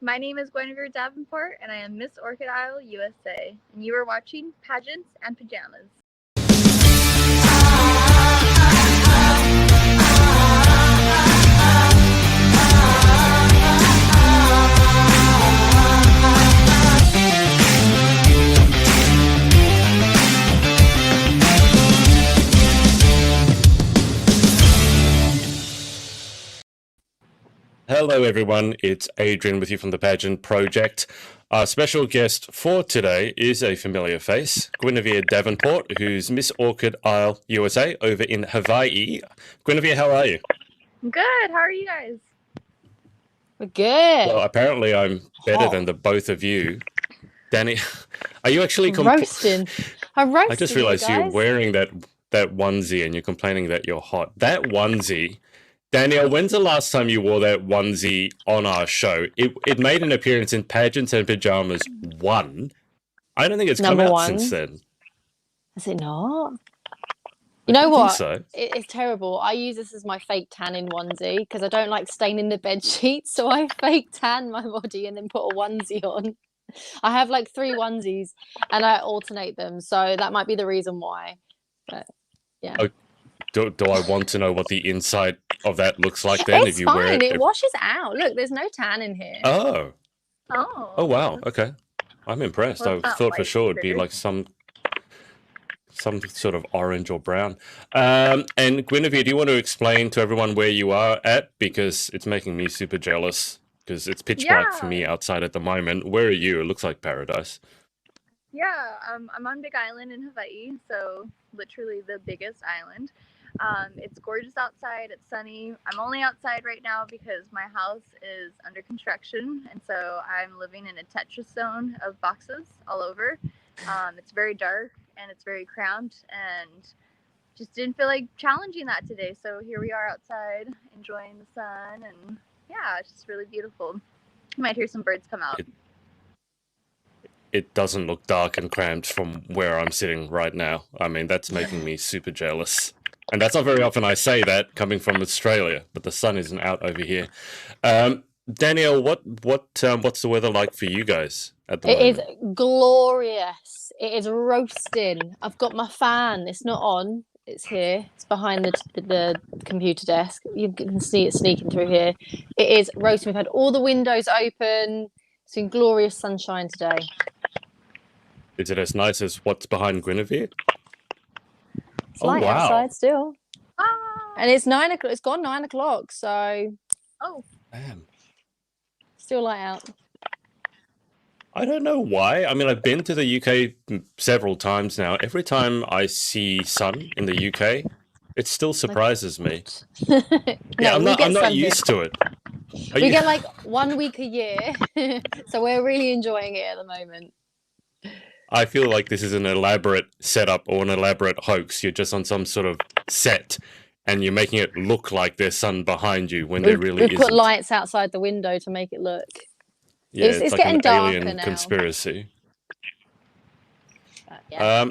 My name is Guinevere Davenport, and I am Miss Orchid Isle, USA. And you are watching Pageants and Pajamas. Hello, everyone. It's Adrian with you from the Pageant Project. Our special guest for today is a familiar face, Guinevere Davenport, who's Miss Orchid Isle, USA, over in Hawaii. Guinevere, how are you? Good. How are you guys? We're good. Well, apparently I'm better than the both of you. Danny, are you actually roasting? I'm roasting. I just realized you're wearing that onesie and you're complaining that you're hot. That onesie... Danielle, when's the last time you wore that onesie on our show? It made an appearance in Pageants and Pajamas 1. I don't think it's come out since then. Is it not? You know what? So. It's terrible. I use this as my fake tanning onesie because I don't like staining the bed sheets, so I fake tan my body and then put a onesie on. I have like 3 onesies and I alternate them, so that might be the reason why. But yeah. Oh, do I want to know what the inside of that looks like then? It's fine. It washes out. Look, there's no tan in here. Oh. Oh, wow. Okay. I'm impressed. I thought for sure it'd be like some sort of orange or brown. And Guinevere, do you want to explain to everyone where you are at? Because it's making me super jealous because it's pitch black for me outside at the moment. Where are you? It looks like paradise. Yeah, I'm on Big Island in Hawaii, so literally the biggest island. It's gorgeous outside. It's sunny. I'm only outside right now because my house is under construction, and so I'm living in a Tetris zone of boxes all over. It's very dark and it's very cramped, and just didn't feel like challenging that today. So here we are outside enjoying the sun, and yeah, it's just really beautiful. You might hear some birds come out. It doesn't look dark and cramped from where I'm sitting right now. I mean, that's making me super jealous. And that's not very often I say that coming from Australia, but the sun isn't out over here. Danielle, what's the weather like for you guys at the moment? It is glorious. It is roasting. I've got my fan. It's not on. It's here. It's behind the computer desk. You can see it sneaking through here. It is roasting. We've had all the windows open. It's been glorious sunshine today. Is it as nice as what's behind Guinevere? It's light outside still. And it's 9 o'clock. It's gone 9 o'clock, so... Oh. Damn. Still light out. I don't know why. I mean, I've been to the UK several times now. Every time I see sun in the UK, it still surprises me. Yeah, I'm not used to it. We get like 1 week a year, so we're really enjoying it at the moment. I feel like this is an elaborate setup or an elaborate hoax. You're just on some sort of set and you're making it look like there's sun behind you when there really isn't. We put lights outside the window to make it look. Yeah, it's like getting an darker alien now. Conspiracy. Yeah.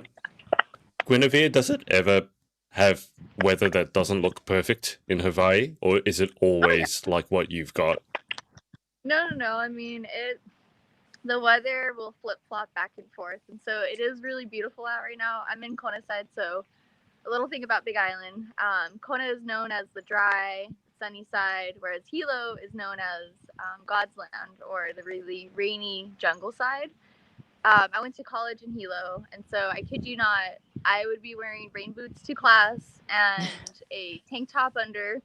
Guinevere, does it ever have weather that doesn't look perfect in Hawaii, or is it always like what you've got? No. I mean, the weather will flip-flop back and forth, and so it is really beautiful out right now. I'm in Kona side, so a little thing about Big Island. Kona is known as the dry, sunny side, whereas Hilo is known as God's land, or the really rainy jungle side. I went to college in Hilo, and so I kid you not, I would be wearing rain boots to class and a tank top under,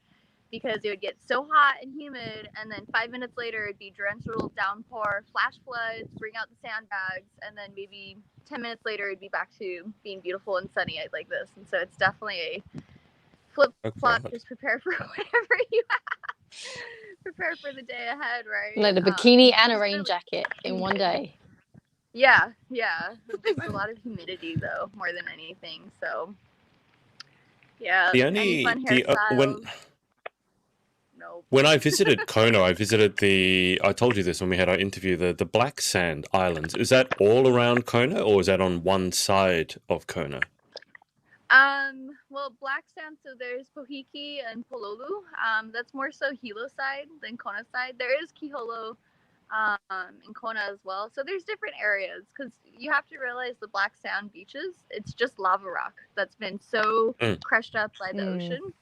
because it would get so hot and humid, and then 5 minutes later it'd be torrential downpour, flash floods, bring out the sandbags, and then maybe 10 minutes later it'd be back to being beautiful and sunny like this. And so it's definitely a flip-flop. Okay. Just prepare for whatever you have. Prepare for the day ahead, right? Like a bikini and a rain jacket in one day. Yeah. There's a lot of humidity though, more than anything. So yeah. Any fun hairstyles? When I visited Kona, I told you this when we had our interview, the Black Sand Islands. Is that all around Kona, or is that on one side of Kona? Well, Black Sand, so there's Pohiki and Pololu. That's more so Hilo side than Kona side. There is Kiholo in Kona as well. So there's different areas because you have to realize the Black Sand beaches, it's just lava rock that's been so crushed up by the ocean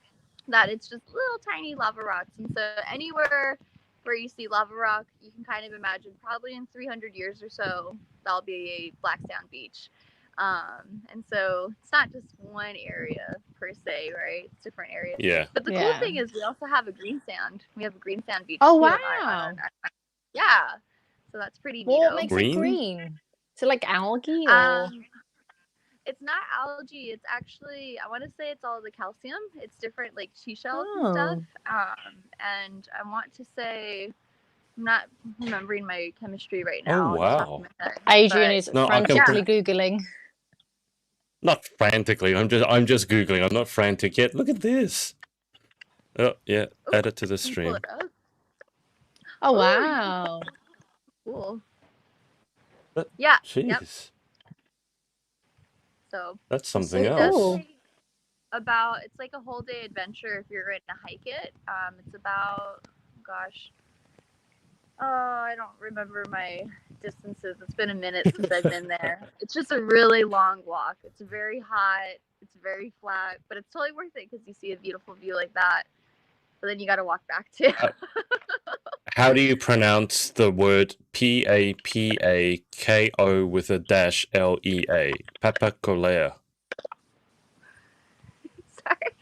that it's just little tiny lava rocks. And so anywhere where you see lava rock, you can kind of imagine probably in 300 years or so, that'll be a black sand beach. And so it's not just one area per se, right? It's different areas. Yeah. But the cool thing is we also have a green sand. We have a green sand beach. Oh, too wow. yeah. So that's pretty neat. What makes Green? it green? Is it like algae or? It's not algae. It's actually, I want to say it's all the calcium. It's different like seashells Oh. and stuff. And I want to say, I'm not remembering my chemistry right now. Oh, wow. Adrian is No, I can frantically Googling. Not frantically. I'm just Googling. I'm not frantic yet. Look at this. Oh, yeah. Add it to the stream. Oh, wow. Cool. But, yeah. Jeez. Yep. So that's something so else. cool. It's like a whole day adventure if you're going to hike it. It's about, gosh, I don't remember my distances. It's been a minute since I've been there. It's just a really long walk. It's very hot. It's very flat, but it's totally worth it because you see a beautiful view like that. But then you got to walk back too. How do you pronounce the word Papako with a dash LEA? Papakolea. Sorry.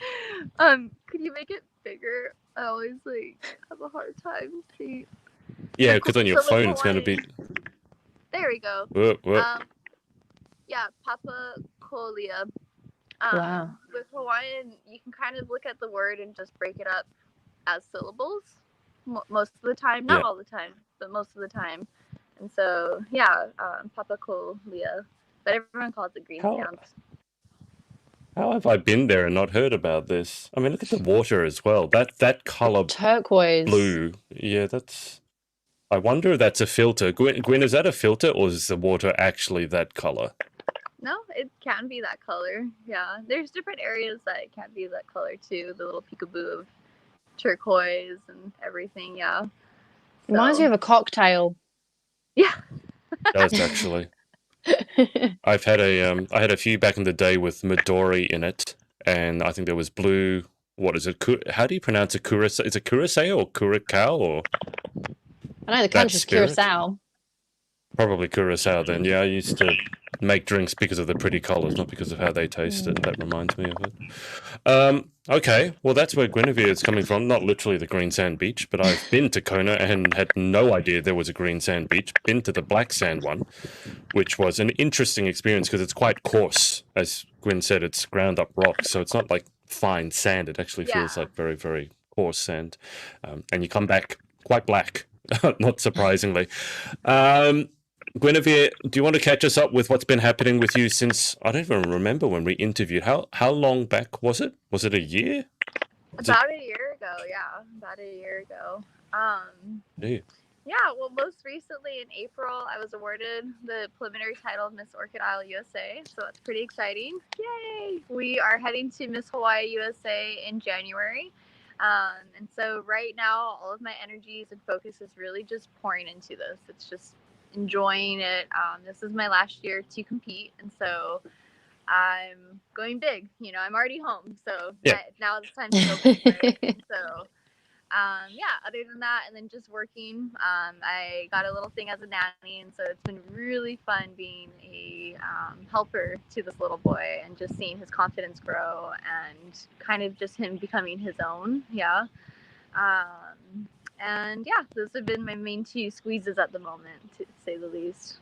Could you make it bigger? I always have a hard time seeing. Yeah, because on your phone it's going to be. There we go. Whoop. Yeah, Papakolea. Wow. With Hawaiian, you can kind of look at the word and just break it up as syllables most of the time. Not all the time, but most of the time. And so, yeah, Papakolea. But everyone calls it green sand. How have I been there and not heard about this? I mean, look at the water as well. That color turquoise blue. Yeah, that's. I wonder if that's a filter. Gwyn, is that a filter or is the water actually that color? No, it can be that color. Yeah, there's different areas that it can be that color too. The little peekaboo of turquoise and everything. Yeah. Reminds me of a cocktail. Yeah. It does actually. I had a few back in the day with Midori in it, and I think there was blue. What is it? How do you pronounce it? Curacao? Is it Curacao or Curacao or? I know the country's Curacao. Probably Curacao then. Yeah, I used to make drinks because of the pretty colours, not because of how they tasted. That reminds me of it. Okay, well that's where Guinevere is coming from. Not literally the green sand beach, but I've been to Kona and had no idea there was a green sand beach. Been to the black sand one, which was an interesting experience because it's quite coarse. As Gwyn said, it's ground up rock, so it's not like fine sand. It actually feels like very, very coarse sand. And you come back quite black, not surprisingly. Guinevere, do you want to catch us up with what's been happening with you since, I don't even remember when we interviewed. How long back was it? Was it a year? About a year ago, yeah. About a year ago. Yeah, well, most recently in April, I was awarded the preliminary title of Miss Orchid Isle USA, so that's pretty exciting. Yay! We are heading to Miss Hawaii USA in January. And so right now, all of my energies and focus is really just pouring into this. It's just enjoying it. This is my last year to compete, and so I'm going big. You know, I'm already home, so now it's time to go big. Right? So, other than that, and then just working. I got a little thing as a nanny, and so it's been really fun being a helper to this little boy and just seeing his confidence grow and kind of just him becoming his own. Yeah. And those have been my main two squeezes at the moment, to say the least.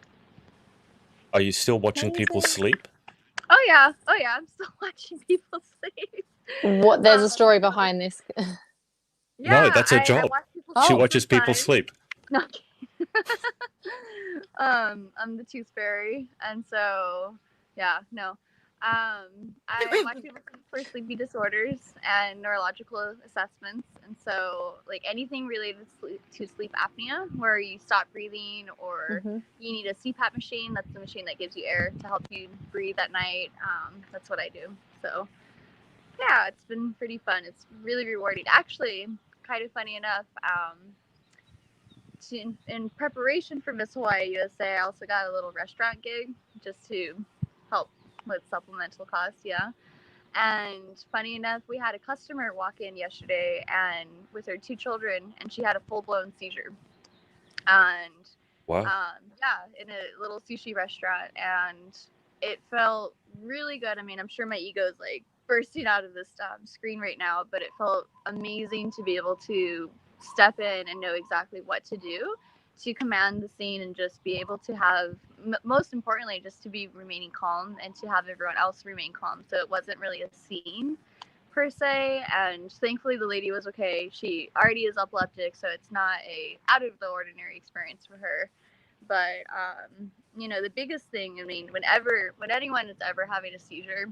Are you still watching people sleep? Oh yeah, I'm still watching people sleep. What? There's a story behind this. No, that's her job. She watches people sleep. No. I'm the tooth fairy, and so I watch people for sleepy disorders and neurological assessments, and so like anything related to sleep apnea, where you stop breathing or you need a CPAP machine. That's the machine that gives you air to help you breathe at night. That's what I do. So yeah, it's been pretty fun. It's really rewarding. Actually, kind of funny enough, in preparation for Miss Hawaii USA, I also got a little restaurant gig just to help with supplemental costs. Yeah. And funny enough, we had a customer walk in yesterday and with her 2 children, and she had a full-blown seizure. And Wow. yeah, in a little sushi restaurant, and it felt really good. I mean, I'm sure my ego is like bursting out of this screen right now, but it felt amazing to be able to step in and know exactly what to do to command the scene and just be able to have, most importantly, just to be remaining calm and to have everyone else remain calm. So it wasn't really a scene per se, and thankfully the lady was okay. She already is epileptic, so it's not a out of the ordinary experience for her. But you know, the biggest thing, I mean, when anyone is ever having a seizure,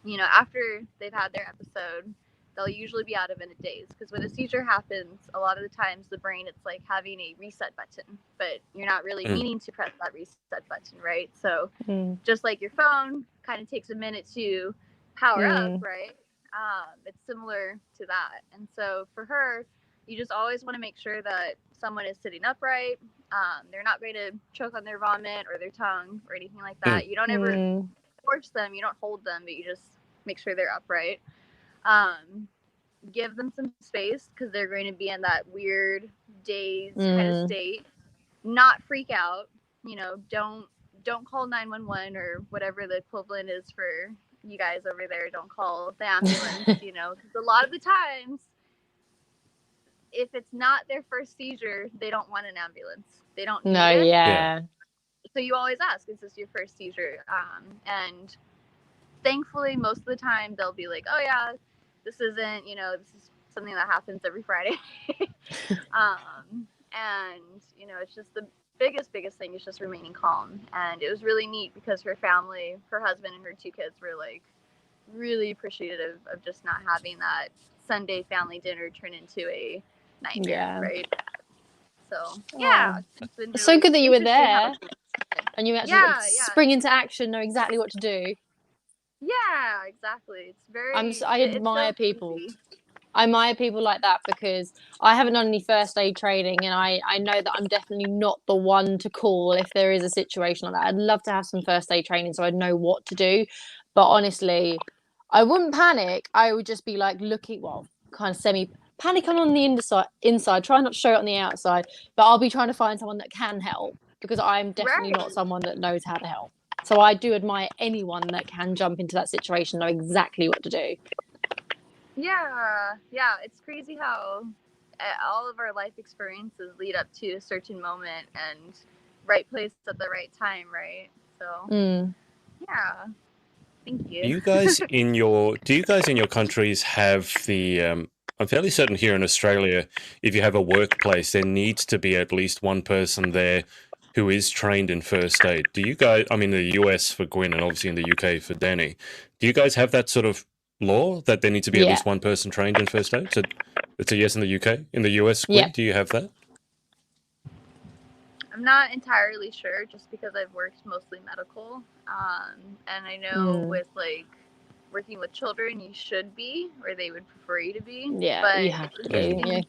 you know, after they've had their episode, they'll usually be out of it in days, because when a seizure happens, a lot of the times the brain, it's like having a reset button, but you're not really meaning to press that reset button, right? So just like your phone kind of takes a minute to power up, right? It's similar to that. And so for her, you just always want to make sure that someone is sitting upright. They're not going to choke on their vomit or their tongue or anything like that. You don't ever force them, you don't hold them, but you just make sure they're upright. Give them some space, because they're going to be in that weird daze kind of state. Not freak out, you know, don't call 911 or whatever the equivalent is for you guys over there. Don't call the ambulance, you know, because a lot of the times, if it's not their first seizure, they don't want an ambulance. They don't need it. Yeah. So you always ask, is this your first seizure? And thankfully, most of the time, they'll be like, oh yeah, this isn't, you know, this is something that happens every Friday. And, you know, it's just the biggest thing is just remaining calm. And it was really neat because her family, her husband and her 2 kids were like really appreciative of just not having that Sunday family dinner turn into a nightmare, right? So yeah, it's been really so good that you were there and you actually spring into action, know exactly what to do. Yeah, exactly. It's very. I admire people. I admire people like that, because I haven't done any first aid training, and I know that I'm definitely not the one to call if there is a situation like that. I'd love to have some first aid training so I'd know what to do. But honestly, I wouldn't panic. I would just be like kind of semi-panic on the inside, try not to show it on the outside. But I'll be trying to find someone that can help, because I'm definitely not someone that knows how to help. So I do admire anyone that can jump into that situation, know exactly what to do. Yeah, it's crazy how all of our life experiences lead up to a certain moment and right place at the right time, right? So, yeah. Thank you. Do you guys in your countries have the? I'm fairly certain here in Australia, if you have a workplace, there needs to be at least one person there who is trained in first aid. Do you guys? I mean, the US for Gwyn, and obviously in the UK for Danny. Do you guys have that sort of law that there needs to be at least one person trained in first aid? So it's a yes in the UK. In the US, Gwyn, do you have that? I'm not entirely sure, just because I've worked mostly medical, and I know with like working with children, you should be, or they would prefer you to be. Yeah, but you have to be.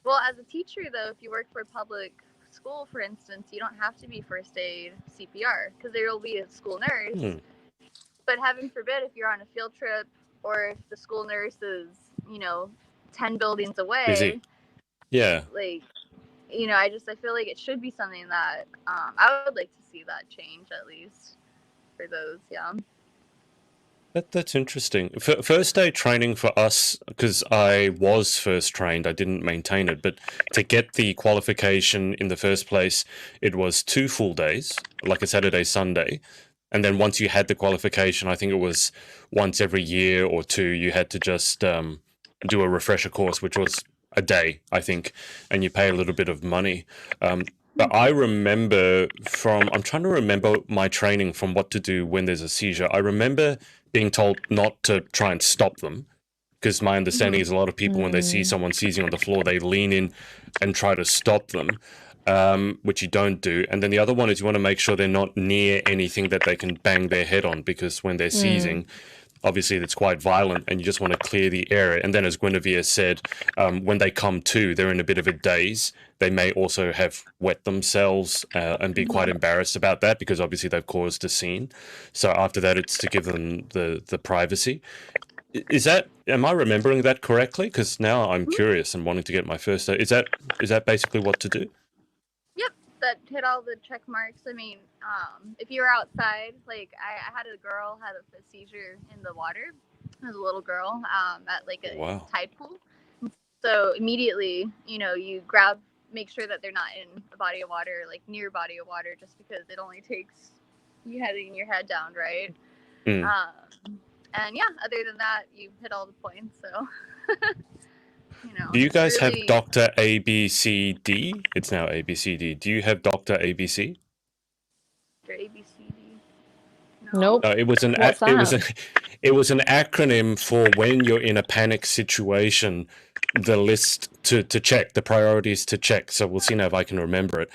Well, as a teacher, though, if you work for a public school, for instance, you don't have to be first aid CPR, because there will be a school nurse. But heaven forbid, if you're on a field trip, or if the school nurse is, you know, 10 buildings away. Busy. Yeah. Like, you know, I feel like it should be something that I would like to see that change, at least for those. Yeah. That's interesting. First aid training for us, because I was first trained, I didn't maintain it, but to get the qualification in the first place, it was 2 full days, like a Saturday, Sunday. And then once you had the qualification, I think it was once every year or 2, you had to just do a refresher course, which was a day, I think, and you pay a little bit of money. But I remember I'm trying to remember my training from what to do when there's a seizure. I remember being told not to try and stop them, because my understanding is a lot of people, when they see someone seizing on the floor, they lean in and try to stop them. Which you don't do. And then the other one is you want to make sure they're not near anything that they can bang their head on, because when they're seizing, obviously it's quite violent and you just want to clear the area. And then, as Guinevere said, when they come to, they're in a bit of a daze. They may also have wet themselves and be quite embarrassed about that because obviously they've caused a scene. So after that, it's to give them the privacy. Am I remembering that correctly? Because now I'm curious and wanting to get my first aid. Is that basically what to do? Yep, that hit all the check marks. I mean, if you were outside, like I had a girl had a seizure in the water. It was a little girl at like a tide pool. So immediately, you make sure that they're not in a body of water, like near a body of water, just because it only takes you having your head down, right? And yeah, other than that, you hit all the points. So, Do you guys really... have Dr. ABCD? It's now ABCD. Do you have Dr. ABC? Dr. ABCD? No. Nope. It was an acronym for when you're in a panic situation, the list to check, the priorities to check. So we'll see now if I can remember it.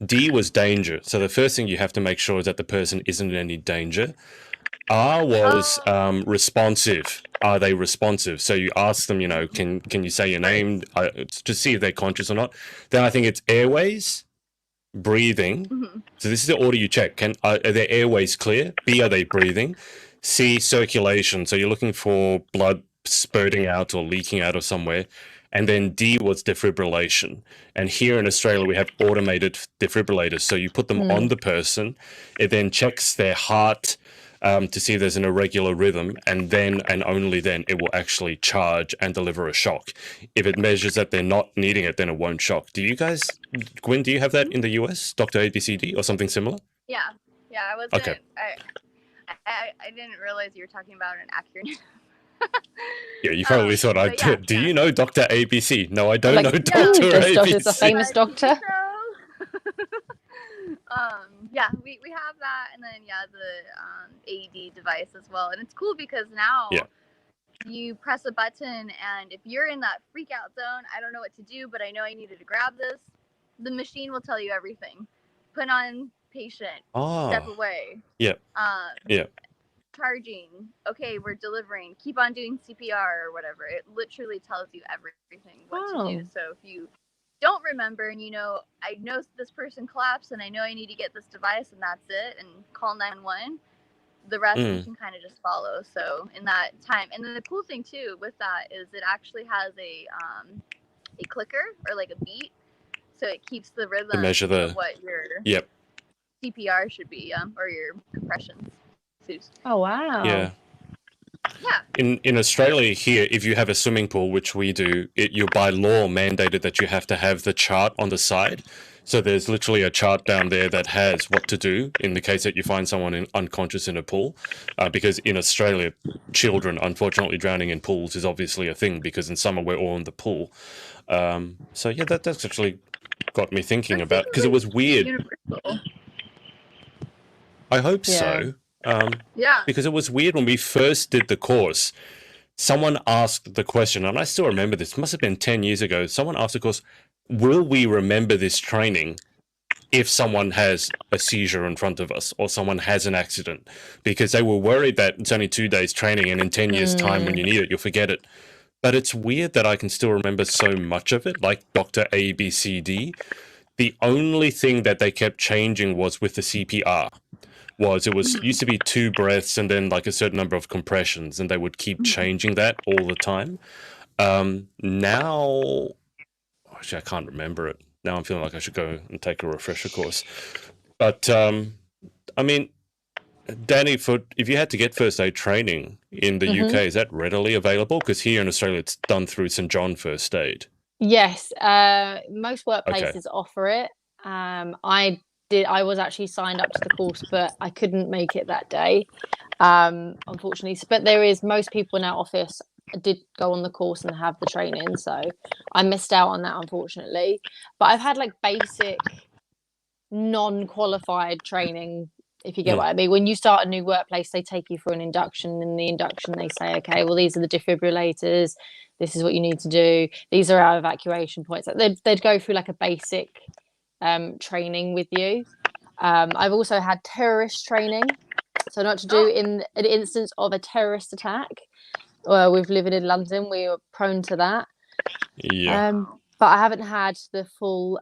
D was danger. So the first thing you have to make sure is that the person isn't in any danger. R was responsive. Are they responsive? So you ask them, can you say your name to see if they're conscious or not. Then I think it's airways, breathing. So this is the order you check. Are their airways clear? B, are they breathing? C, circulation. So you're looking for blood spurting out or leaking out of somewhere. And then D was defibrillation. And here in Australia, we have automated defibrillators. So you put them on the person. It then checks their heart to see if there's an irregular rhythm. And then, and only then, it will actually charge and deliver a shock. If it measures that they're not needing it, then it won't shock. Do you guys, Gwen, do you have that in the US, Dr. ABCD or something similar? Yeah. I wasn't. Okay. I didn't realize you were talking about an acronym. Yeah, you probably thought I did. Do you know Dr. ABC? No, I don't know Dr. ABC. It's a famous doctor. Yeah, we have that, and then the AED device as well, and it's cool because now you press a button, and if you're in that freak out zone, I don't know what to do, but I know I needed to grab this. The machine will tell you everything. Put on patient. Step away. Yep. Charging. Okay, we're delivering. Keep on doing CPR or whatever. It literally tells you everything what to do. So if you don't remember and I know this person collapsed and I know I need to get this device and that's it, and call 911, the rest you can kind of just follow. So in that time, and then the cool thing too with that is it actually has a clicker or like a beat, so it keeps the rhythm to measure of what your CPR should be, or your compressions. Oh wow! Yeah. In Australia here, if you have a swimming pool, which we do, you're by law mandated that you have to have the chart on the side. So there's literally a chart down there that has what to do in the case that you find someone unconscious in a pool. Because in Australia, children unfortunately drowning in pools is obviously a thing because in summer we're all in the pool. So yeah, that's actually got me thinking about, because it was weird. Universal. I hope so. Because it was weird when we first did the course. Someone asked the question, and I still remember this, must have been 10 years ago. Someone asked the course, will we remember this training if someone has a seizure in front of us or someone has an accident? Because they were worried that it's only 2 days training and in 10 years time when you need it, you'll forget it. But it's weird that I can still remember so much of it, like Dr. ABCD. The only thing that they kept changing was with the CPR. It used to be 2 breaths and then like a certain number of compressions, and they would keep changing that all the time. Now, actually, I can't remember it. Now I'm feeling like I should go and take a refresher course. But I mean, Danny, if you had to get first aid training in the UK, is that readily available? Because here in Australia, it's done through St. John First Aid. Yes, most workplaces offer it. I was actually signed up to the course, but I couldn't make it that day, unfortunately. But most people in our office did go on the course and have the training, so I missed out on that, unfortunately. But I've had like basic non-qualified training, if you get what I mean. When you start a new workplace, they take you through an induction. In the induction, they say, okay, well, these are the defibrillators. This is what you need to do. These are our evacuation points. They'd go through like a basic training with you. I've also had terrorist training, So not to do in an instance of a terrorist attack. Well, we've living in London, we are prone to that. Yeah. But I haven't had the full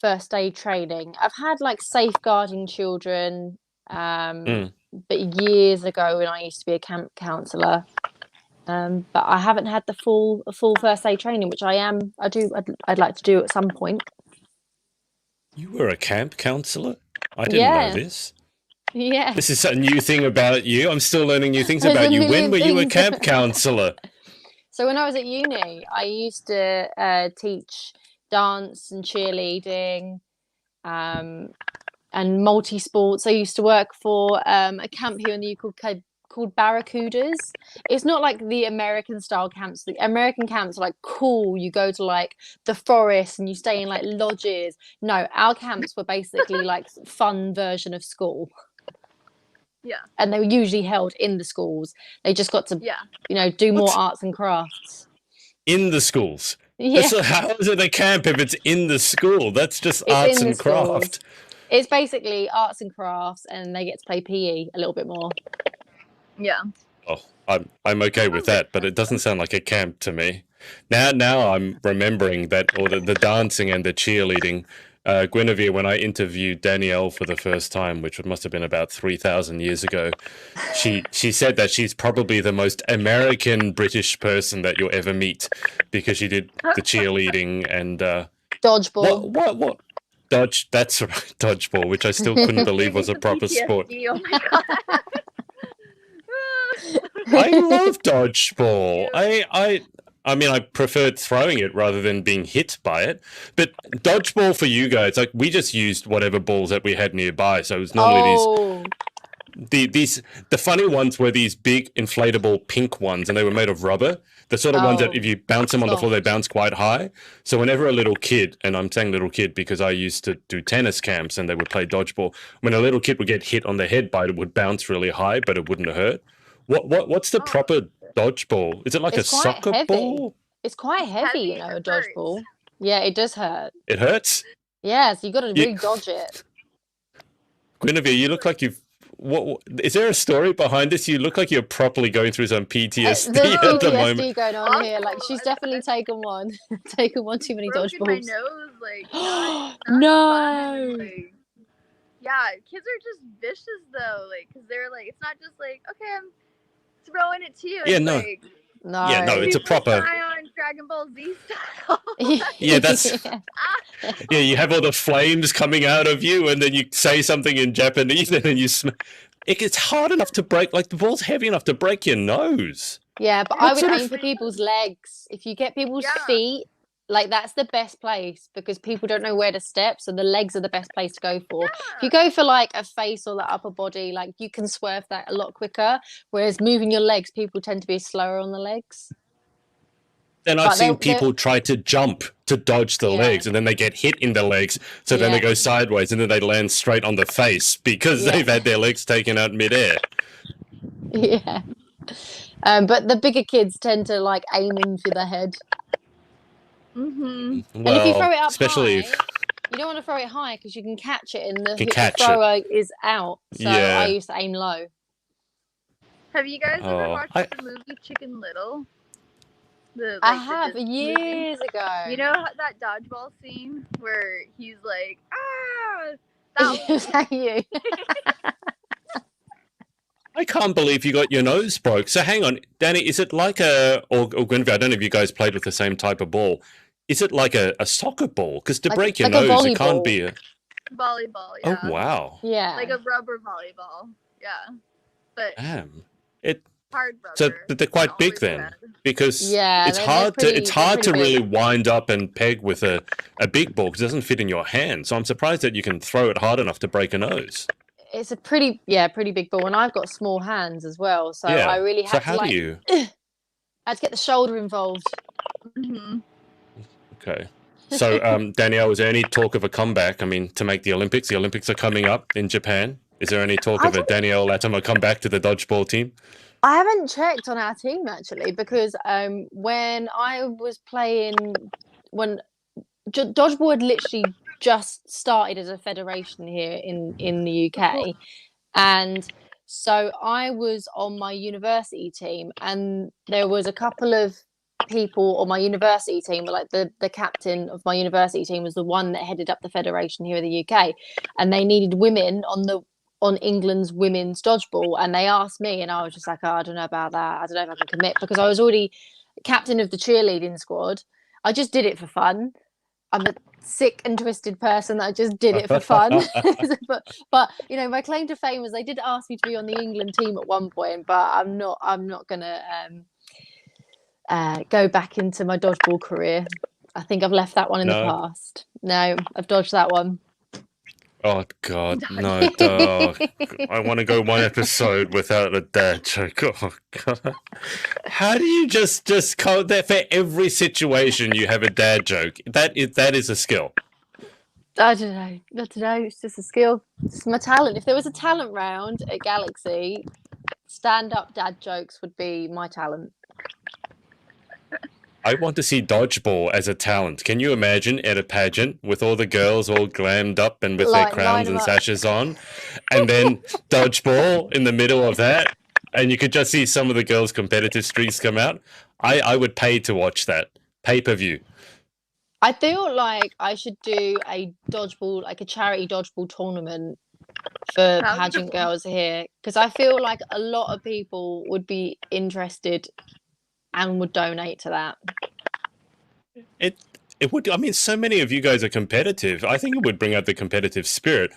first aid training. I've had like safeguarding children, but years ago when I used to be a camp counsellor. But I haven't had the full first aid training, which I'd like to do at some point. You were a camp counsellor? I didn't know this. Yeah. This is a new thing about you. I'm still learning new things about you. When were you a camp counsellor? So when I was at uni, I used to teach dance and cheerleading and multi-sports. I used to work for a camp here in the UK called Barracudas. It's not like the American style camps. The American camps are like cool. You go to like the forest and you stay in like lodges. No, our camps were basically like fun version of school. Yeah. And they were usually held in the schools. They just got to, do more arts and crafts. In the schools? Yeah. So how is it a camp if it's in the school? That's just arts and craft. It's basically arts and crafts, and they get to play PE a little bit more. Yeah. Oh, I'm okay with that, but it doesn't sound like a camp to me. Now I'm remembering that, or the dancing and the cheerleading. Guinevere, when I interviewed Danielle for the first time, which must have been about 3,000 years ago, she said that she's probably the most American British person that you'll ever meet because she did the cheerleading and dodgeball. What? That's right, dodgeball, which I still couldn't believe was a proper sport. Oh my god. I love dodgeball. I mean, I preferred throwing it rather than being hit by it. But dodgeball for you guys, like we just used whatever balls that we had nearby. So it was normally these. The funny ones were these big inflatable pink ones, and they were made of rubber. The sort of ones that if you bounce them on the floor, they bounce quite high. So whenever a little kid, and I'm saying little kid because I used to do tennis camps and they would play dodgeball. When a little kid would get hit on the head by it, it would bounce really high, but it wouldn't hurt. What's the proper dodgeball? Is it like a soccer ball? It's quite heavy, a dodgeball. Yeah, it does hurt. It hurts? Yeah, so you got to really dodge it. Guinevere, you look like you've... What is there a story behind this? You look like you're properly going through some PTSD There's at the PTSD moment. going on here. Like, she's definitely taken one too many dodgeballs. My nose, like, no. Like, yeah, kids are just vicious though, like, because they're like, it's not just like, okay, I'm throwing it to you. Yeah, it's no. Like, no. Yeah, no, it's a proper. On Dragon Ball Z style. Yeah, that's. Yeah, you have all the flames coming out of you, and then you say something in Japanese, and then you. It's hard enough to break. Like the ball's heavy enough to break your nose. Yeah, but I would aim for people's legs. If you get people's feet, like that's the best place because people don't know where to step, so the legs are the best place to go for. If you go for like a face or the upper body, like you can swerve that a lot quicker. Whereas moving your legs, people tend to be slower on the legs. Then I've seen people try to jump to dodge the legs, and then they get hit in the legs, so then they go sideways, and then they land straight on the face because they've had their legs taken out midair. Yeah. But the bigger kids tend to like aim in for the head. Mm-hmm. And if you throw it up especially high, you don't want to throw it high because you can catch it and the catch thrower is out. So I used to aim low. Have you guys ever watched the movie Chicken Little? I have years ago. You know that dodgeball scene where he's like, Is that you? I can't believe you got your nose broke. So hang on, Danny, is it like or Guinevere, I don't know if you guys played with the same type of ball. Is it like a soccer ball? Because to break your nose, it can't be a... Volleyball, yeah. Oh, wow. Yeah. Like a rubber volleyball, yeah. But hard rubber. So they're quite big then, because it's hard to really wind up and peg with a big ball because it doesn't fit in your hand. So I'm surprised that you can throw it hard enough to break a nose. It's a pretty big ball, and I've got small hands as well, so I really have to like. I had to get the shoulder involved. Mm-hmm. Okay. So, Danielle, is there any talk of a comeback? I mean, to make the Olympics. The Olympics are coming up in Japan. Is there any talk of a Danielle Latimer comeback to the dodgeball team? I haven't checked on our team actually because when I was playing, when dodgeball had literally just started as a federation here in the UK, And so I was on my university team, and there was a couple of people on my university team, like the captain of my university team was the one that headed up the federation here in the UK, and they needed women on England's women's dodgeball, and they asked me, and I was just like, oh, I don't know about that. I don't know if I can commit, because I was already captain of the cheerleading squad. I just did it for fun. I'm a sick and twisted person that I just did it for fun. but you know, my claim to fame was they did ask me to be on the England team at one point, but I'm not gonna go back into my dodgeball career. I think I've left that one in the past. No, I've dodged that one. Oh God, no, dog. I want to go one episode without a dad joke. Oh God. How do you just call that for every situation you have a dad joke? That is a skill. I don't know. It's just a skill. It's my talent. If there was a talent round at Galaxy, stand-up dad jokes would be my talent. I want to see dodgeball as a talent. Can you imagine at a pageant with all the girls all glammed up and with their crowns and sashes on, and then dodgeball in the middle of that, and you could just see some of the girls' competitive streaks come out? I would pay to watch that. Pay-per-view. I feel like I should do a dodgeball, like a charity dodgeball tournament for pageant girls here, because I feel like a lot of people would be interested and would donate to that. It would. I mean, so many of you guys are competitive. I think it would bring out the competitive spirit.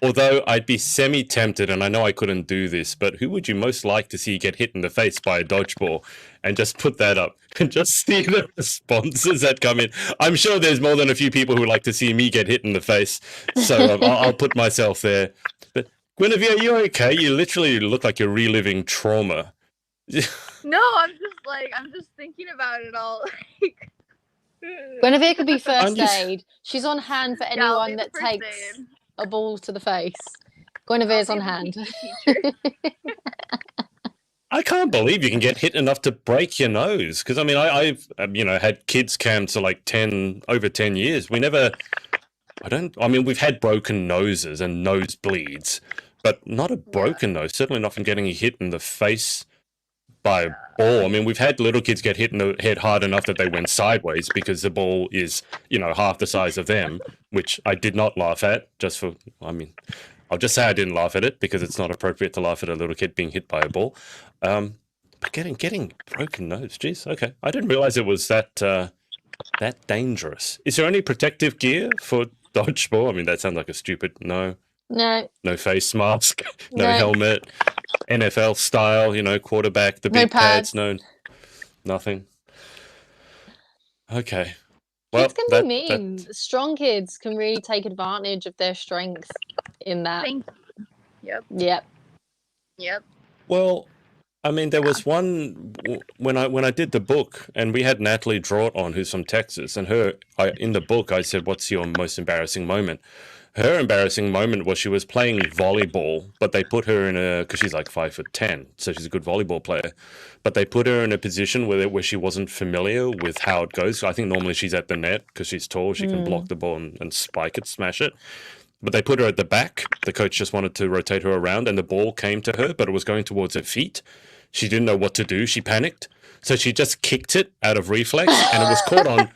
Although I'd be semi-tempted, and I know I couldn't do this, but who would you most like to see get hit in the face by a dodgeball? And just put that up and just see the responses that come in. I'm sure there's more than a few people who would like to see me get hit in the face. So I'll put myself there. But Guinevere, are you okay? You literally look like you're reliving trauma. No, I'm just thinking about it all. Guinevere could be first aid. She's on hand for anyone that takes a ball to the face. Guinevere's on hand. I can't believe you can get hit enough to break your nose. Because I mean, I've had kids camps for like over 10 years. We've had broken noses and nosebleeds, but not a broken nose. Certainly not from getting hit in the face by a ball. I mean, we've had little kids get hit in the head hard enough that they went sideways because the ball is, half the size of them, which I did not laugh at. I'll just say I didn't laugh at it because it's not appropriate to laugh at a little kid being hit by a ball. But getting broken nose, geez, okay. I didn't realize it was that dangerous. Is there any protective gear for dodgeball? I mean, that sounds like a stupid no. No. No face mask, no helmet. NFL style, quarterback, the big pads, no, nothing. Okay. Well, kids can be mean. Strong kids can really take advantage of their strength in that. Yep. Well, I mean, there was one when I did the book, and we had Natalie draw it on, who's from Texas, and in the book I said, "What's your most embarrassing moment?" Her embarrassing moment was she was playing volleyball, but they put her because she's like 5'10", so she's a good volleyball player. But they put her in a position where she wasn't familiar with how it goes. I think normally she's at the net because she's tall, she can block the ball and spike it, smash it. But they put her at the back. The coach just wanted to rotate her around, and the ball came to her, but it was going towards her feet. She didn't know what to do. She panicked. So she just kicked it out of reflex, and it was caught on.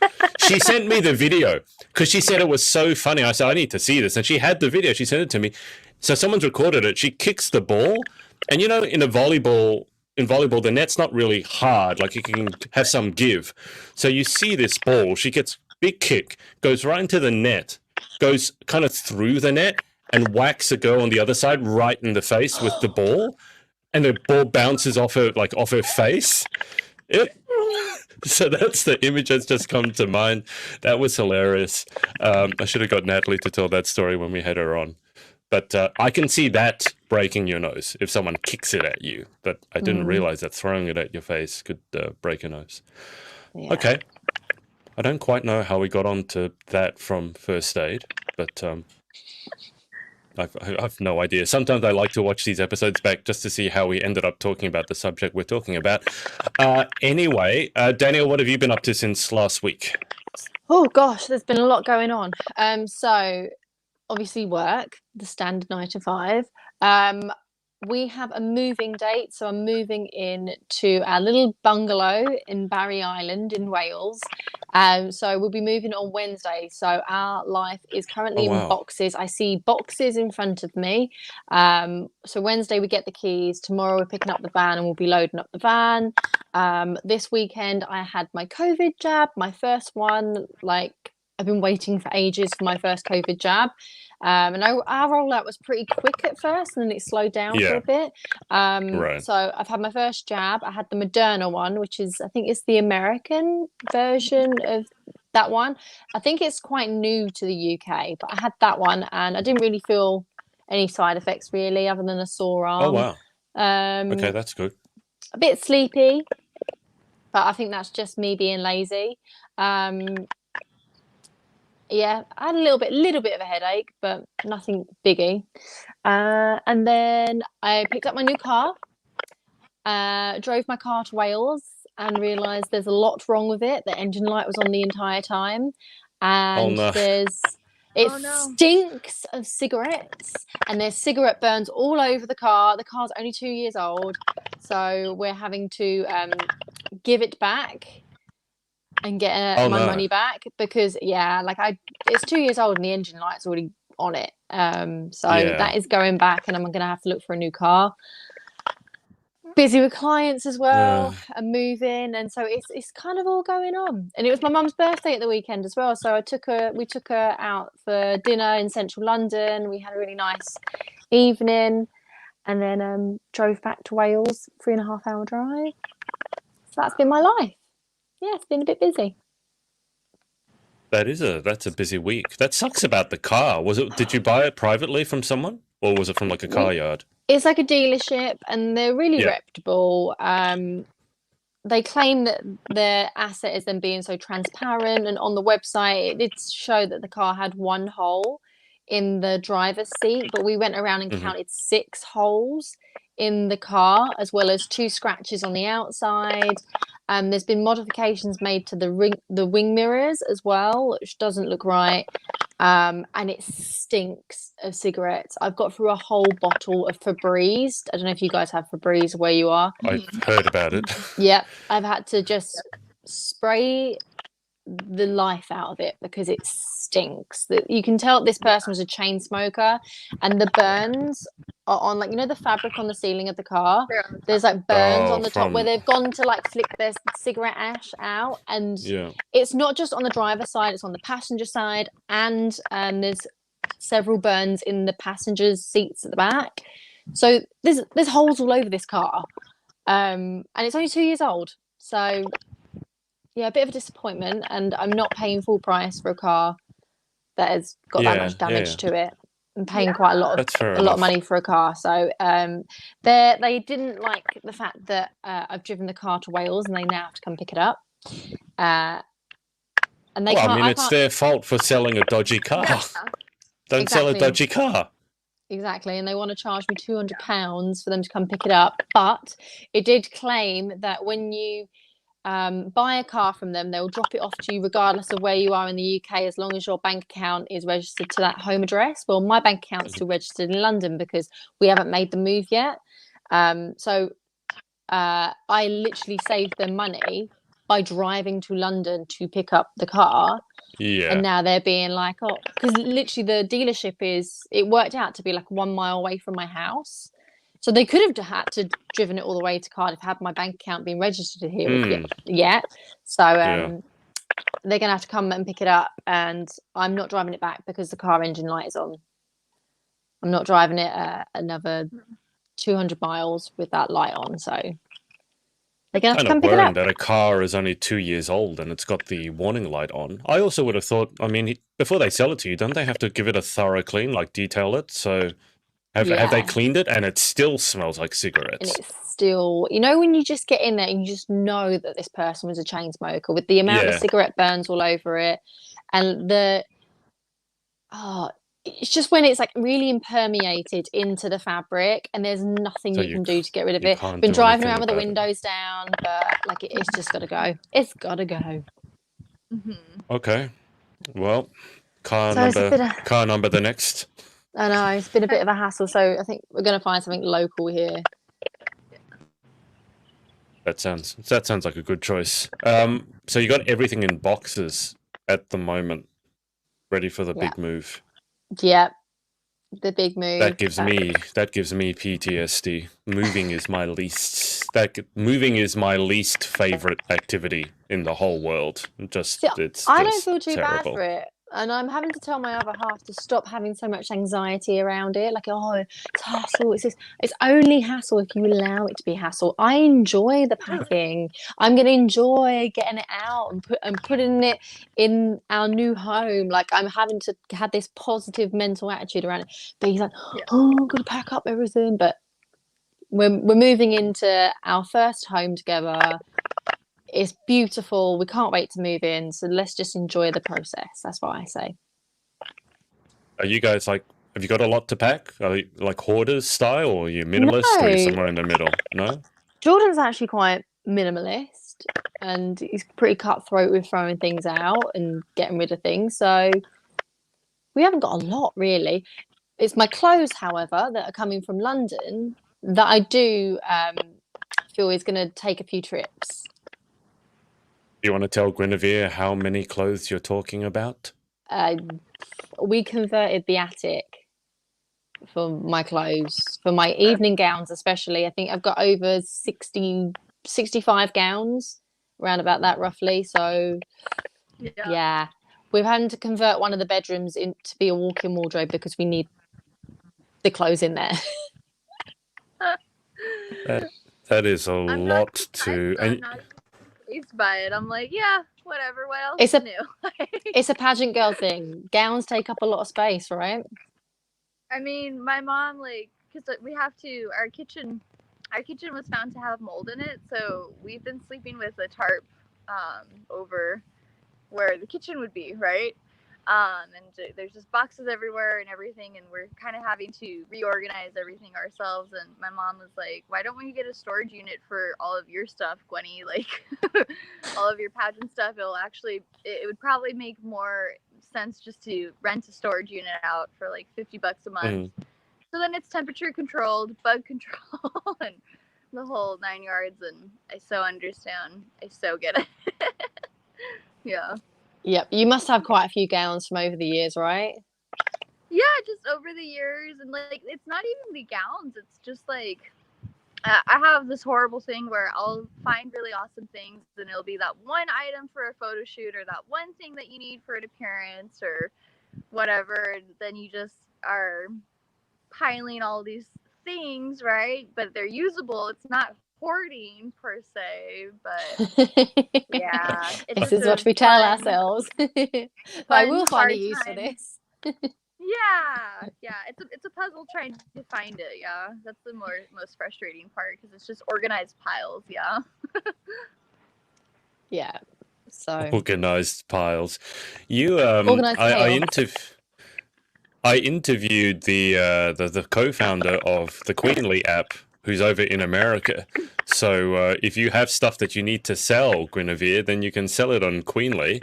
She sent me the video because she said it was so funny. I said, I need to see this. And she had the video. She sent it to me. So someone's recorded it. She kicks the ball. And, in volleyball, the net's not really hard. Like, you can have some give. So you see this ball. She gets big kick, goes right into the net, goes kind of through the net, and whacks a girl on the other side right in the face with the ball. And the ball bounces off her face. So that's the image that's just come to mind. That was hilarious. I should have got Natalie to tell that story when we had her on. But I can see that breaking your nose if someone kicks it at you. But I didn't realize that throwing it at your face could break your nose. Yeah. Okay. I don't quite know how we got onto that from first aid, but I've no idea. Sometimes I like to watch these episodes back just to see how we ended up talking about the subject we're talking about. Anyway, Danielle, what have you been up to since last week? Oh gosh, there's been a lot going on. So obviously work, the standard 9 to 5. We have a moving date, so I'm moving in to our little bungalow in Barry Island in Wales. So we'll be moving on Wednesday. So our life is currently in boxes. I see boxes in front of me. So Wednesday we get the keys. Tomorrow we're picking up the van and we'll be loading up the van. This weekend I had my COVID jab, my first one. Like, I've been waiting for ages for my first COVID jab. And our rollout was pretty quick at first, and then it slowed down for a bit. Right. So I've had my first jab. I had the Moderna one, which is, I think it's the American version of that one. I think it's quite new to the UK, but I had that one, and I didn't really feel any side effects really, other than a sore arm. Oh wow. Okay, that's good. A bit sleepy, but I think that's just me being lazy. Yeah, I had a little bit of a headache, but nothing biggie. And then I picked up my new car, drove my car to Wales, and realised there's a lot wrong with it. The engine light was on the entire time, and it stinks of cigarettes, and there's cigarette burns all over the car. The car's only 2 years old, so we're having to give it back and get my money back, because it's 2 years old and the engine light's already on it. So that is going back, and I'm gonna have to look for a new car. Busy with clients as well, and moving, and so it's kind of all going on. And it was my mum's birthday at the weekend as well, so we took her out for dinner in central London. We had a really nice evening, and then drove back to Wales, 3.5 hour drive. So that's been my life. Yeah, it's been a bit busy. That's a busy week. That sucks about the car. Did you buy it privately from someone, or was it from like a car yard? It's like a dealership, and they're really reputable. They claim that their asset is them being so transparent, and on the website it did show that the car had one hole in the driver's seat, but we went around and counted 6 holes in the car, as well as 2 scratches on the outside. There's been modifications made to the wing mirrors as well, which doesn't look right. And it stinks of cigarettes. I've got through a whole bottle of Febreze. I don't know if you guys have Febreze where you are. I've heard about it. Yeah, I've had to just spray the life out of it because it stinks. You can tell this person was a chain smoker, and the burns are on, like, you know, the fabric on the ceiling of the car. There's like burns on the top where they've gone to like flick their cigarette ash out, and it's not just on the driver's side, it's on the passenger side, and there's several burns in the passenger's seats at the back. So there's holes all over this car, and it's only 2 years old. So yeah, a bit of a disappointment, and I'm not paying full price for a car that has got that much damage to it. I'm paying quite a lot of money for a car. So they didn't like the fact that I've driven the car to Wales, and they now have to come pick it up. And they can't. I mean, it's their fault for selling a dodgy car. Don't sell a dodgy car. Exactly, and they want to charge me £200 for them to come pick it up. But it did claim that when you buy a car from them, they will drop it off to you regardless of where you are in the UK, as long as your bank account is registered to that home address. Well, my bank account's still registered in London because we haven't made the move yet. So I literally saved them money by driving to London to pick up the car. Yeah. And now they're being like, oh, because literally the dealership it worked out to be like 1 mile away from my house. So they could have had to driven it all the way to Cardiff had my bank account been registered here yet. So they're going to have to come and pick it up, and I'm not driving it back because the car engine light is on. I'm not driving it another 200 miles with that light on. So they're going to have to come pick it up. That a car is only 2 years old and it's got the warning light on. I also would have thought, I mean, before they sell it to you, don't they have to give it a thorough clean, like detail it? So have they cleaned it, and it still smells like cigarettes? And it's still, you know, when you just get in there and you just know that this person was a chain smoker with the amount of cigarette burns all over it, and it's just when it's like really impermeated into the fabric, and there's nothing you can do to get rid of it. Been driving around with the windows down, but like it's just got to go. It's got to go. Okay, well, car number the next. I know it's been a bit of a hassle, so I think we're going to find something local here. That sounds like a good choice. So you got everything in boxes at the moment, ready for the big move. Yeah, the big move. That gives me PTSD. Moving is my least favorite activity in the whole world. Just I don't feel too terrible. bad for it. And I'm having to tell my other half to stop having so much anxiety around it. Like, oh, it's hassle. It's only hassle if you allow it to be hassle. I enjoy the packing. I'm going to enjoy getting it out and putting it in our new home. Like, I'm having to have this positive mental attitude around it. But he's like, oh, I'm going to pack up everything. But we're moving into our first home together. It's beautiful. We can't wait to move in. So let's just enjoy the process. That's what I say. Are you guys like, have you got a lot to pack? Are you like hoarders style, or are you minimalist, or are you somewhere in the middle? No? Jordan's actually quite minimalist, and he's pretty cutthroat with throwing things out and getting rid of things. So we haven't got a lot, really. It's my clothes, however, that are coming from London that I do feel is going to take a few trips. Do you want to tell Guinevere how many clothes you're talking about? We converted the attic for my clothes, for my evening gowns especially. I think I've got over 65 gowns, around about that roughly. So yeah, we've had to convert one of the bedrooms to be a walk-in wardrobe because we need the clothes in there. That is a lot to... I'm not pleased by it. I'm like, yeah, whatever. What else is new? It's a pageant girl thing. Gowns take up a lot of space, right? I mean, my mom, like, because we have to, our kitchen was found to have mold in it, so we've been sleeping with a tarp over where the kitchen would be, right? And there's just boxes everywhere and everything, and we're kind of having to reorganize everything ourselves. And my mom was like, why don't we get a storage unit for all of your stuff, Gwenny? Like, all of your pageant stuff. It would probably make more sense just to rent a storage unit out for like $50 a month. So then it's temperature controlled, bug control, and the whole 9 yards. And I so understand. I so get it. Yeah. Yep, you must have quite a few gowns from over the years, right? Yeah, just over the years. And like, it's not even the gowns, it's just like I have this horrible thing where I'll find really awesome things, and it'll be that one item for a photo shoot, or that one thing that you need for an appearance or whatever, and then you just are piling all these things, right? But they're usable. It's not hoarding per se, but yeah, this is what we tell ourselves. I will find a use for this. Yeah, it's a puzzle trying to find it. Yeah, that's the most frustrating part, because it's just organized piles. Yeah. Yeah. So organized piles. You organized I interviewed the co-founder of the Queenly app, who's over in America. So if you have stuff that you need to sell, Guinevere, then you can sell it on Queenly.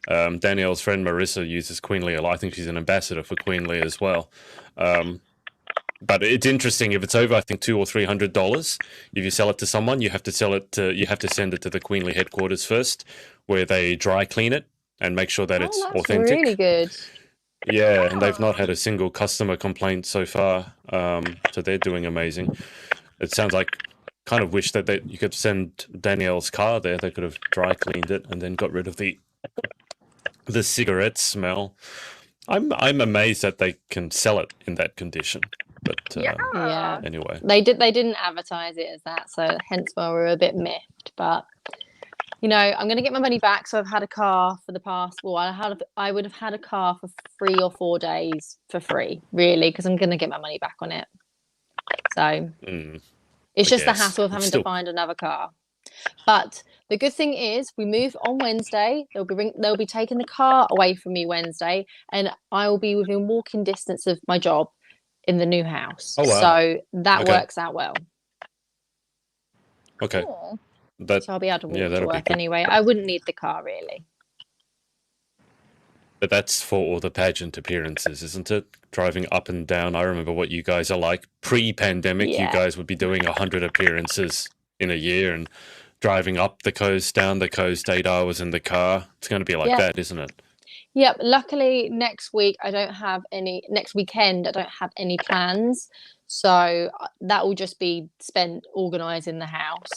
Danielle's friend Marissa uses Queenly a lot. I think she's an ambassador for Queenly as well. But it's interesting, if it's over, I think $200 or $300, if you sell it to someone, you have to send it to the Queenly headquarters first, where they dry clean it and make sure that it's authentic. Really good. Yeah, and they've not had a single customer complaint so far. So they're doing amazing. It sounds like, kind of wish that you could send Danielle's car there. They could have dry cleaned it and then got rid of the cigarette smell. I'm amazed that they can sell it in that condition. But anyway, they didn't advertise it as that, so hence why we were a bit miffed. But you know, I'm going to get my money back. So I've had a car for the past. Well, I would have had a car for 3 or 4 days for free, really, because I'm going to get my money back on it. So it's just the hassle of having to find another car. But the good thing is, we move on Wednesday. They'll be taking the car away from me Wednesday, and I will be within walking distance of my job in the new house. Oh, wow. So that works out well. Okay. Cool. So I'll be able to walk to work anyway. I wouldn't need the car, really. But that's for all the pageant appearances, isn't it? Driving up and down. I remember what you guys are like. Pre-pandemic, you Yeah. guys would be doing 100 appearances in a year and driving up the coast, down the coast, 8 hours in the car. It's going to be like that, isn't it? Yep. Luckily, next weekend, I don't have any plans. So that will just be spent organising the house.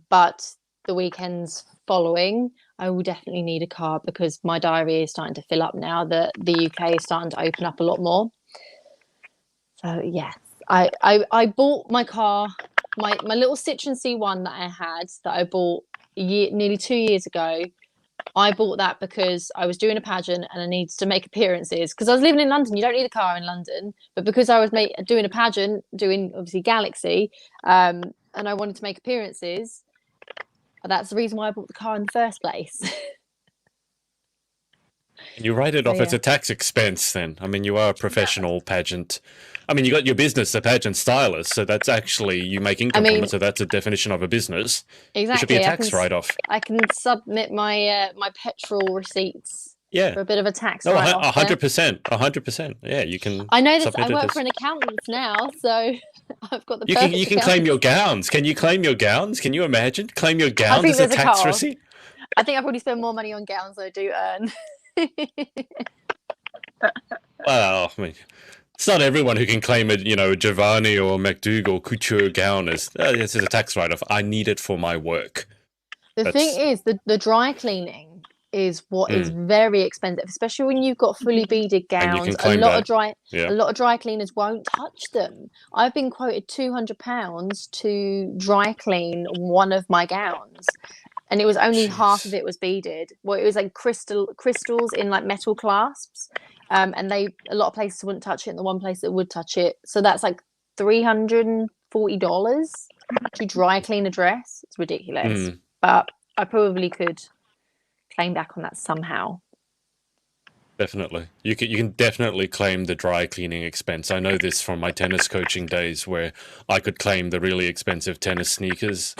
But the weekends following, I will definitely need a car because my diary is starting to fill up now that the UK is starting to open up a lot more. So yes, I bought my car, my little Citroen C1 that I had that I bought nearly 2 years ago. I bought that because I was doing a pageant and I needed to make appearances. Because I was living in London, you don't need a car in London. But because I was doing a pageant, doing obviously Galaxy, and I wanted to make appearances, that's the reason why I bought the car in the first place. And you write it off as a tax expense then. I mean, you are a professional pageant. I mean, you got your business, a pageant stylist, so that's actually, you make income from it, so that's a definition of a business. Exactly. It should be a tax write-off. I can submit my my petrol receipts for a bit of a tax write-off. 100%. 100%. Yeah, you can. I know this. I work for an accountant now, so I've got the You can claim your gowns. Can you claim your gowns? Can you imagine? Claim your gowns as a tax receipt? I think I probably spend more money on gowns than I do earn. Well, I mean, it's not everyone who can claim a Giovanni or McDougall couture gown as this is a tax write-off. I need it for my work. The thing is, the dry cleaning is what is very expensive, especially when you've got fully beaded gowns. A lot of dry cleaners won't touch them. I've been quoted £200 to dry clean one of my gowns. And it was only half of it was beaded. Well, it was like crystals in like metal clasps. And a lot of places wouldn't touch it, and the one place that would touch it. So that's like $340 to dry clean a dress. It's ridiculous. But I probably could claim back on that somehow. Definitely. You can definitely claim the dry cleaning expense. I know this from my tennis coaching days where I could claim the really expensive tennis sneakers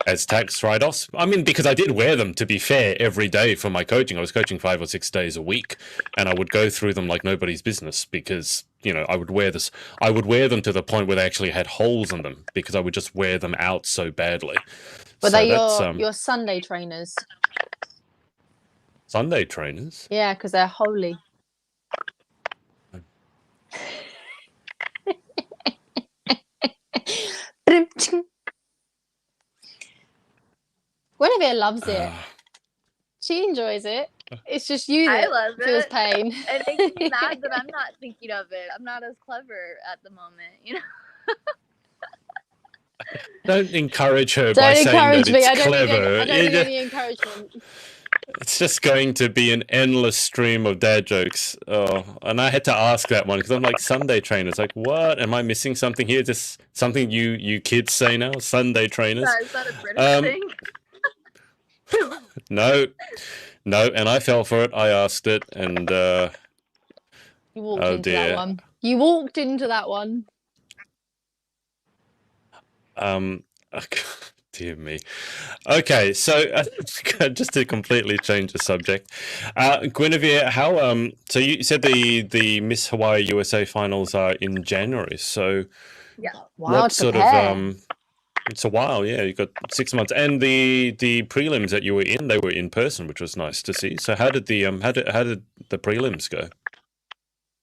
as tax write-offs. I mean, because I did wear them, to be fair, every day for my coaching. I was coaching 5 or 6 days a week, and I would go through them like nobody's business because, I would wear them to the point where they actually had holes in them because I would just wear them out so badly. But they're your Sunday trainers. Sunday trainers? Yeah, because they're holy. Guinevere loves it. She enjoys it. It's just you that feels pain. It makes me mad that I'm not thinking of it. I'm not as clever at the moment, Don't encourage her by saying that it's clever. I don't need any encouragement. It's just going to be an endless stream of dad jokes. Oh, and I had to ask that one because I'm like, Sunday trainers. Like, what? Am I missing something here? Is this something you kids say now? Sunday trainers? Is that a British thing? No, and I fell for it. I asked it, and you walked into that one. You walked into that one. Dear me. Okay, so just to completely change the subject, Guinevere, how so you said the Miss Hawaii USA finals are in January, so what sort of it's a while, yeah. You got 6 months, and the prelims that you were in, they were in person, which was nice to see. So how did the prelims go?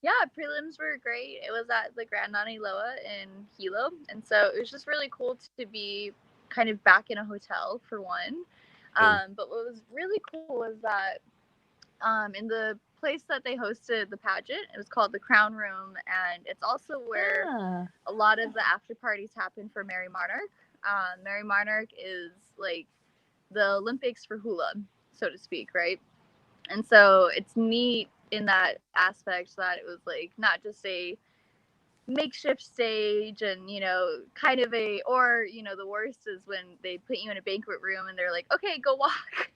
Yeah, prelims were great. It was at the Grand Nani Loa in Hilo, and so it was just really cool to be kind of back in a hotel for one. But what was really cool was that in the place that they hosted the pageant, it was called the Crown Room, and it's also where a lot of the after parties happen for Mary Monarch. Mary Monarch is like the Olympics for hula, so to speak, right? And so it's neat in that aspect that it was like not just a makeshift stage and kind of the worst is when they put you in a banquet room and they're like, okay, go walk.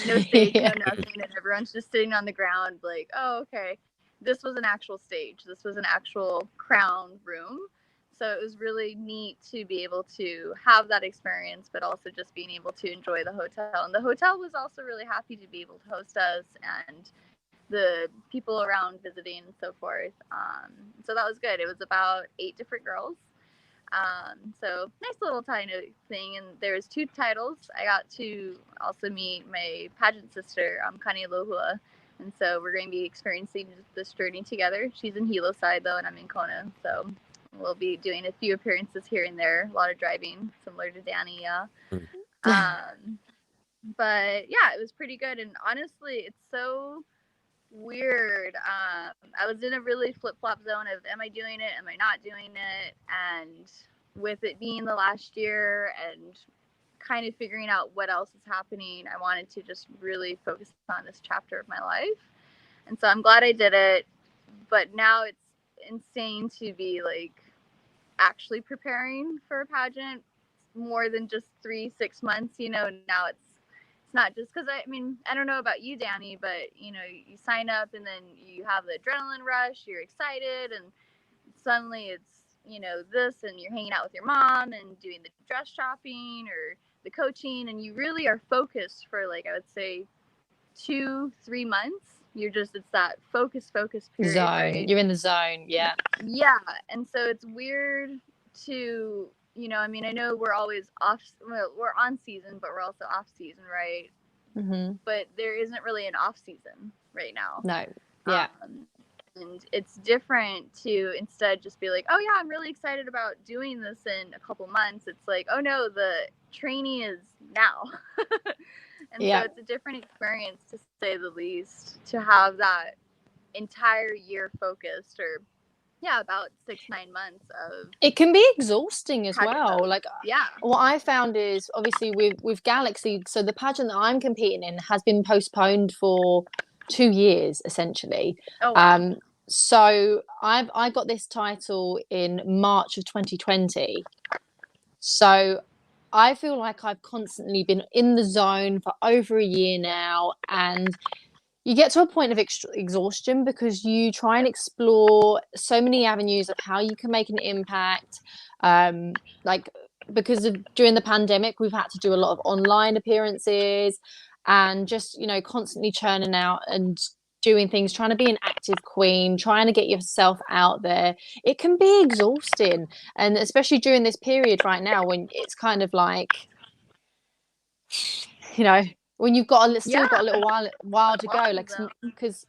No stage, no nothing, and everyone's just sitting on the ground like, oh, okay. This was an actual stage. This was an actual crown room. so it was really neat to be able to have that experience, but also just being able to enjoy the hotel. And the hotel was also really happy to be able to host us and the people around visiting and so forth. So that was good. It was about 8 different girls. So nice little tiny thing. And there's 2 titles. I got to also meet my pageant sister, Kani Lohua. And so we're going to be experiencing this journey together. She's in Hilo side though, and I'm in Kona. So we'll be doing a few appearances here and there. A lot of driving, similar to Danny. Yeah. But yeah, it was pretty good. And honestly, it's so weird. I was in a really flip-flop zone of, am I doing it? Am I not doing it? And with it being the last year and kind of figuring out what else is happening, I wanted to just really focus on this chapter of my life. And so I'm glad I did it. But now it's insane to be like actually preparing for a pageant more than just 3-6 months. You know, now it's not just because I mean, I don't know about you, Danny, but you know, you sign up and then you have the adrenaline rush, you're excited, and suddenly it's, you know, this, and you're hanging out with your mom and doing the dress shopping or the coaching, and you really are focused for like, I would say 2-3 months. You're just, it's that focus period, zone. right? You're in the zone. Yeah. And so it's weird to, you know, I mean, I know we're always off, well, we're on season, but we're also off season, right? Mm-hmm. But there isn't really an off season right now. No. Yeah. And it's different to instead just be like, oh yeah, I'm really excited about doing this in a couple months. It's like, oh no, the training is now. And so it's a different experience, to say the least, to have that entire year focused, or about 6-9 months of. It can be exhausting as well. Like, what I found is obviously with Galaxy, so the pageant that I'm competing in has been postponed for 2 years essentially. Oh, wow. So I got this title in March of 2020. So I feel like I've constantly been in the zone for over a year now, and you get to a point of exhaustion because you try and explore so many avenues of how you can make an impact. Like, because of during the pandemic, we've had to do a lot of online appearances and just, you know, constantly churning out and doing things, trying to be an active queen, trying to get yourself out there. It can be exhausting. And especially during this period right now when it's kind of like, you know, when you've got still got a little while to go, like, because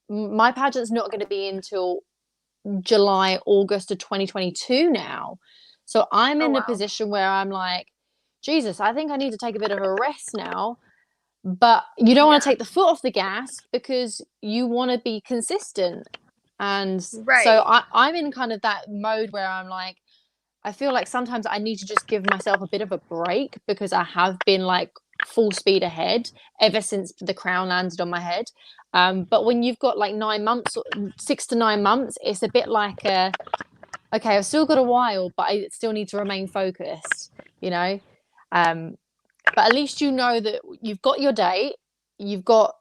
my pageant's not going to be until July, August of 2022 now. So I'm in a position where I'm like, Jesus, I think I need to take a bit of a rest now. But you don't want to take the foot off the gas because you want to be consistent. And so I'm in kind of that mode where I'm like, I feel like sometimes I need to just give myself a bit of a break because I have been like full speed ahead ever since the crown landed on my head. But when you've got like 9 months, 6 to 9 months, it's a bit like okay, I've still got a while, but I still need to remain focused, you know. But at least you know that you've got your date. You've got,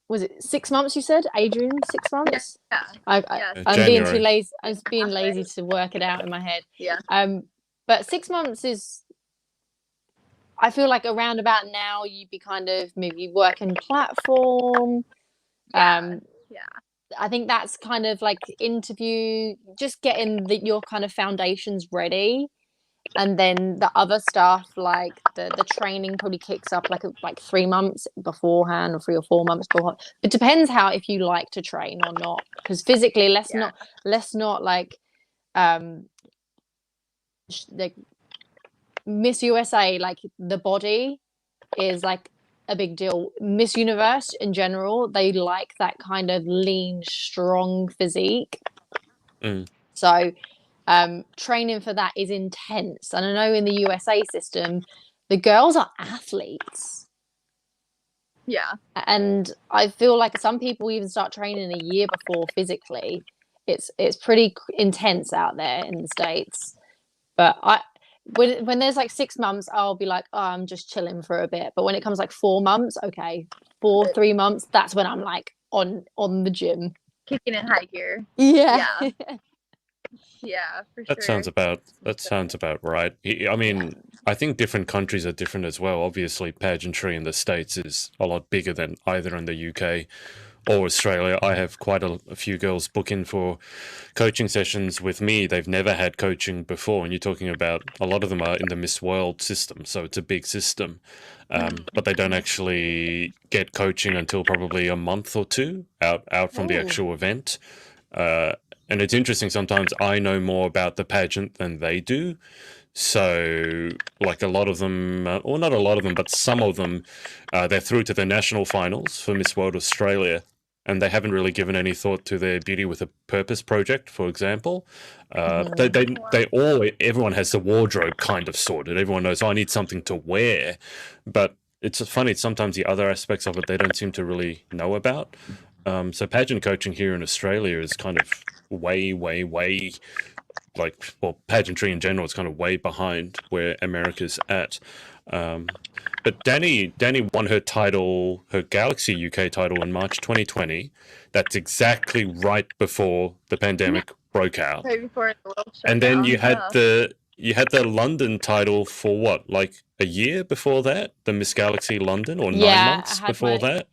was it 6 months? You said, Adrian, 6 months. I'm being too lazy. I'm being lazy to work it out in my head. But 6 months is, I feel like around about now you'd be kind of maybe working platform. I think that's kind of like interview, just getting your kind of foundations ready. And then the other stuff, like the training probably kicks up like 3 months beforehand, or 3 or 4 months beforehand. It depends if you like to train or not. Because physically, let's not like Miss USA, like the body is like a big deal. Miss Universe in general, they like that kind of lean, strong physique. So training for that is intense. And I know in the USA system, the girls are athletes. And I feel like some people even start training a year before physically. It's pretty intense out there in the States. But when there's like 6 months, I'll be like, oh, I'm just chilling for a bit. But when it comes like 4 months, 3 months, that's when I'm like on the gym. Kicking in high gear. Yeah, for That sure. sounds about right. I mean, I think different countries are different as well. Obviously, pageantry in the States is a lot bigger than either in the UK or Australia. I have quite a few girls book in for coaching sessions with me. They've never had coaching before, and you're talking about a lot of them are in the Miss World system, so it's a big system. But they don't actually get coaching until probably a month or two out from the Oh. actual event. And it's interesting, sometimes I know more about the pageant than they do. So, like a lot of them, or not a lot of them, but some of them, they're through to the national finals for Miss World Australia, and they haven't really given any thought to their Beauty with a Purpose project, for example. Everyone has the wardrobe kind of sorted. Everyone knows, oh, I need something to wear, but it's funny, sometimes the other aspects of it they don't seem to really know about. So pageant coaching here in Australia is kind of way, like, well, pageantry in general is kind of way behind where America's at. But Danny won her title, her Galaxy UK title in March 2020. That's exactly right before the pandemic broke out. Right before the world shut And then down, you had the London title for what, like a year before that? The Miss Galaxy London, or 9 months before that?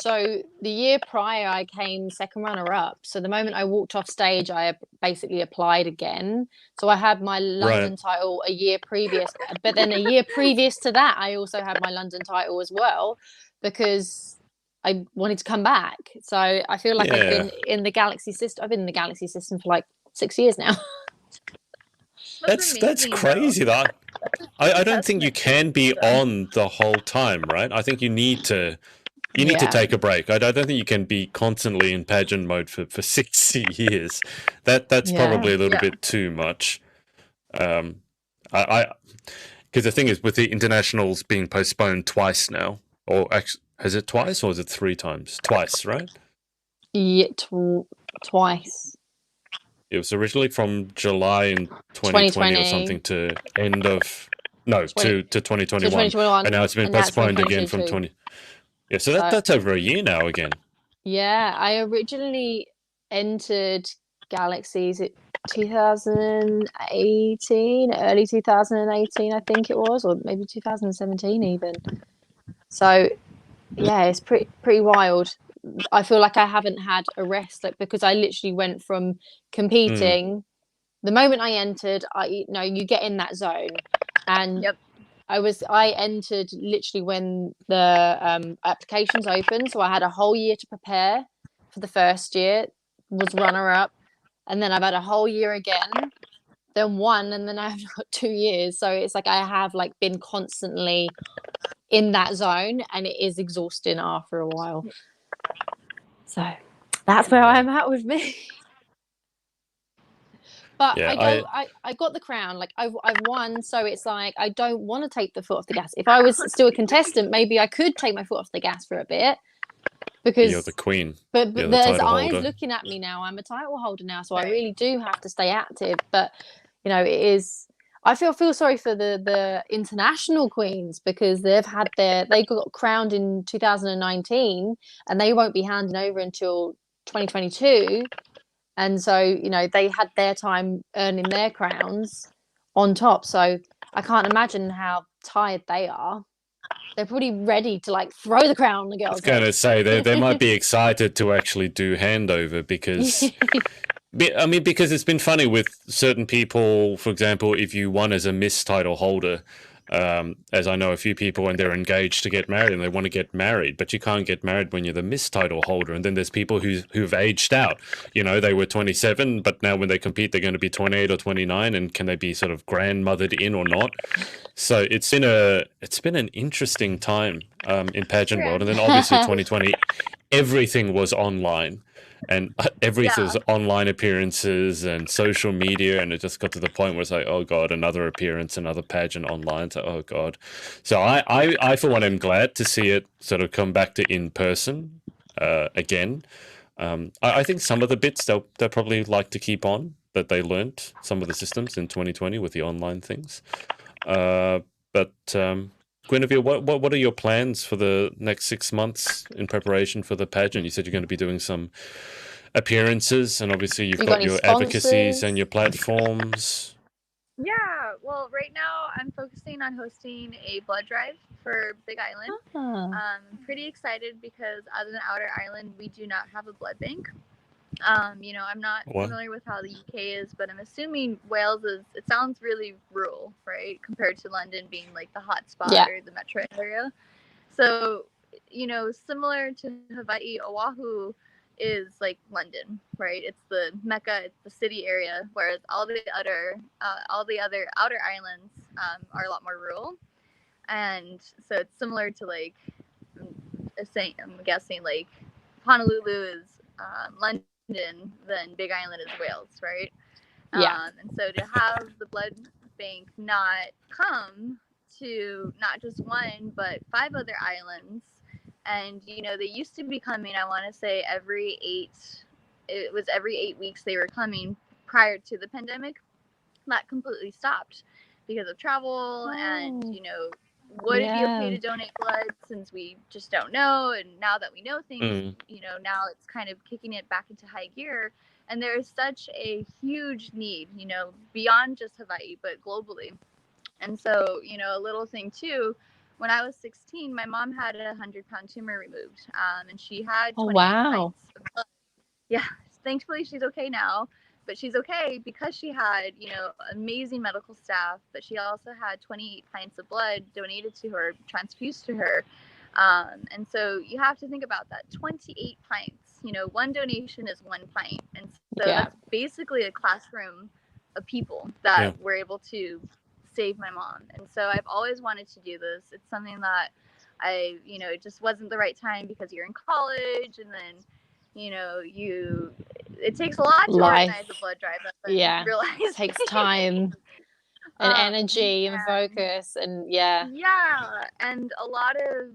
So the year prior, I came second runner-up. So the moment I walked off stage, I basically applied again. So I had my London title a year previous, but then a year previous to that, I also had my London title as well because I wanted to come back. So I feel like I've been in the Galaxy system. I've been in the Galaxy system for like 6 years now. That's crazy, though. I don't think you can be on the whole time, right? I think you need to take a break. I don't think you can be constantly in pageant mode for 6 years. That's probably a little bit too much. Because the thing is, with the internationals being postponed twice now, or actually, has it twice or is it 3 times? Twice, right? Yeah, twice. It was originally from July in 2020 or something to end of to 2021, and now it's been postponed again from 20. Yeah, so that's over a year now again. Yeah, I originally entered Galaxies at 2018, early 2018, I think it was, or maybe 2017 even. So yeah, it's pretty wild. I feel like I haven't had a rest, like, because I literally went from competing. The moment I entered, you get in that zone, and I entered literally when the applications opened, so I had a whole year to prepare for the first year, was runner-up, and then I've had a whole year again, then won, and then I've got 2 years. So it's like I have like been constantly in that zone, and it is exhausting after a while. So that's where I'm at with me. But yeah, I got the crown. Like I've won, so it's like I don't want to take the foot off the gas. If I was still a contestant, maybe I could take my foot off the gas for a bit. Because you're the queen. But there's eyes looking at me now. I'm a title holder now, so I really do have to stay active. But it is. I feel sorry for the international queens because they got crowned in 2019 and they won't be handing over until 2022. And so, they had their time earning their crowns on top. So I can't imagine how tired they are. They're pretty ready to like throw the crown on the girls. I was going to say they might be excited to actually do handover because because it's been funny with certain people. For example, if you won as a Miss title holder, as I know a few people, and they're engaged to get married and they want to get married, but you can't get married when you're the Miss title holder. And then there's people who've aged out. They were 27, but now when they compete, they're going to be 28 or 29, and can they be sort of grandmothered in or not? So it's been an interesting time in pageant world. And then obviously 2020, everything was online. And everything was online appearances and social media, and it just got to the point where it's like, oh god, another appearance, another pageant online. So oh god. So I for one am glad to see it sort of come back to in person again. I think some of the bits they'll probably like to keep on that they learnt, some of the systems in 2020 with the online things. But Guinevere, what are your plans for the next 6 months in preparation for the pageant? You said you're going to be doing some appearances, and obviously you've You got got any your advocacies sponsors? and your platforms. Yeah, well, right now I'm focusing on hosting a blood drive for Big Island. Ah, Pretty excited because as an outer island, we do not have a blood bank. I'm not What? familiar with how the UK is, but I'm assuming Wales is, it sounds really rural, right? Compared to London being like the hot spot yeah. or the metro area. So, similar to Hawaii, Oahu is like London, right? It's the Mecca, it's the city area, whereas all the other outer islands are a lot more rural. And so it's similar to like, I'm guessing like Honolulu is London, then Big Island is Wales, right? Yeah. And so to have the blood bank not come to not just one, but 5 other islands, and they used to be coming, I want to say every 8 weeks they were coming prior to the pandemic. That completely stopped because of travel and, Oh, would it be okay yeah. to donate blood since we just don't know? And now that we know things, Mm. now it's kind of kicking it back into high gear. And there is such a huge need, beyond just Hawaii, but globally. And so, a little thing too, when I was 16, my mom had a 100-pound tumor removed, and she had Oh, 28 wow. pints of blood. Yeah, thankfully she's okay now, but she's okay because she had, amazing medical staff, but she also had 28 pints of blood donated to her, transfused to her. And so you have to think about that, 28 pints, one donation is 1 pint. And so Yeah. that's basically a classroom of people Yeah. that were able to save my mom. And so I've always wanted to do this. It's something that it just wasn't the right time because you're in college, and then it takes a lot to organize a Life. blood drive. Yeah. Realize Takes time and energy and and focus, and yeah. yeah, and a lot of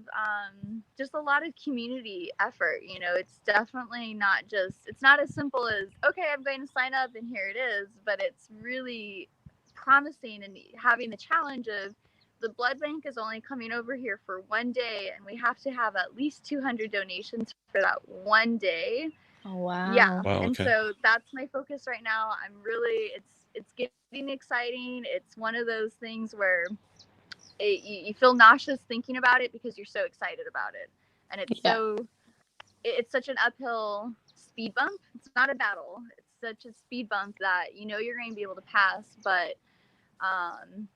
just a lot of community effort. It's definitely not just, it's not as simple as, okay, I'm going to sign up and here it is, but it's really promising and having the challenge of the blood bank is only coming over here for one day, and we have to have at least 200 donations for that one day. Oh, wow. Yeah. Wow, And okay. so that's my focus right now. I'm really, it's getting exciting. It's one of those things where you feel nauseous thinking about it because you're so excited about it. And Yeah. it's such an uphill speed bump. It's not a battle. It's such a speed bump that you're going to be able to pass, but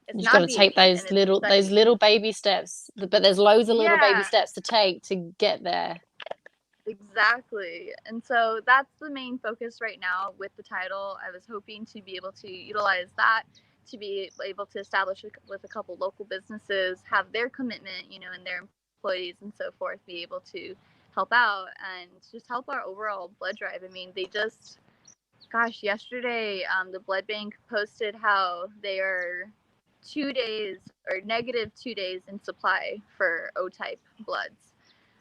it's You've not got to the take end, and those it's little exciting. baby steps, but there's loads of little baby Yeah. steps to take to get there. Exactly. And so that's the main focus right now with the title. I was hoping to be able to utilize that to be able to establish with a couple local businesses, have their commitment, and their employees and so forth, be able to help out and just help our overall blood drive. I mean, they just, gosh, yesterday, the blood bank posted how they are 2 days or negative 2 days in supply for O-type bloods.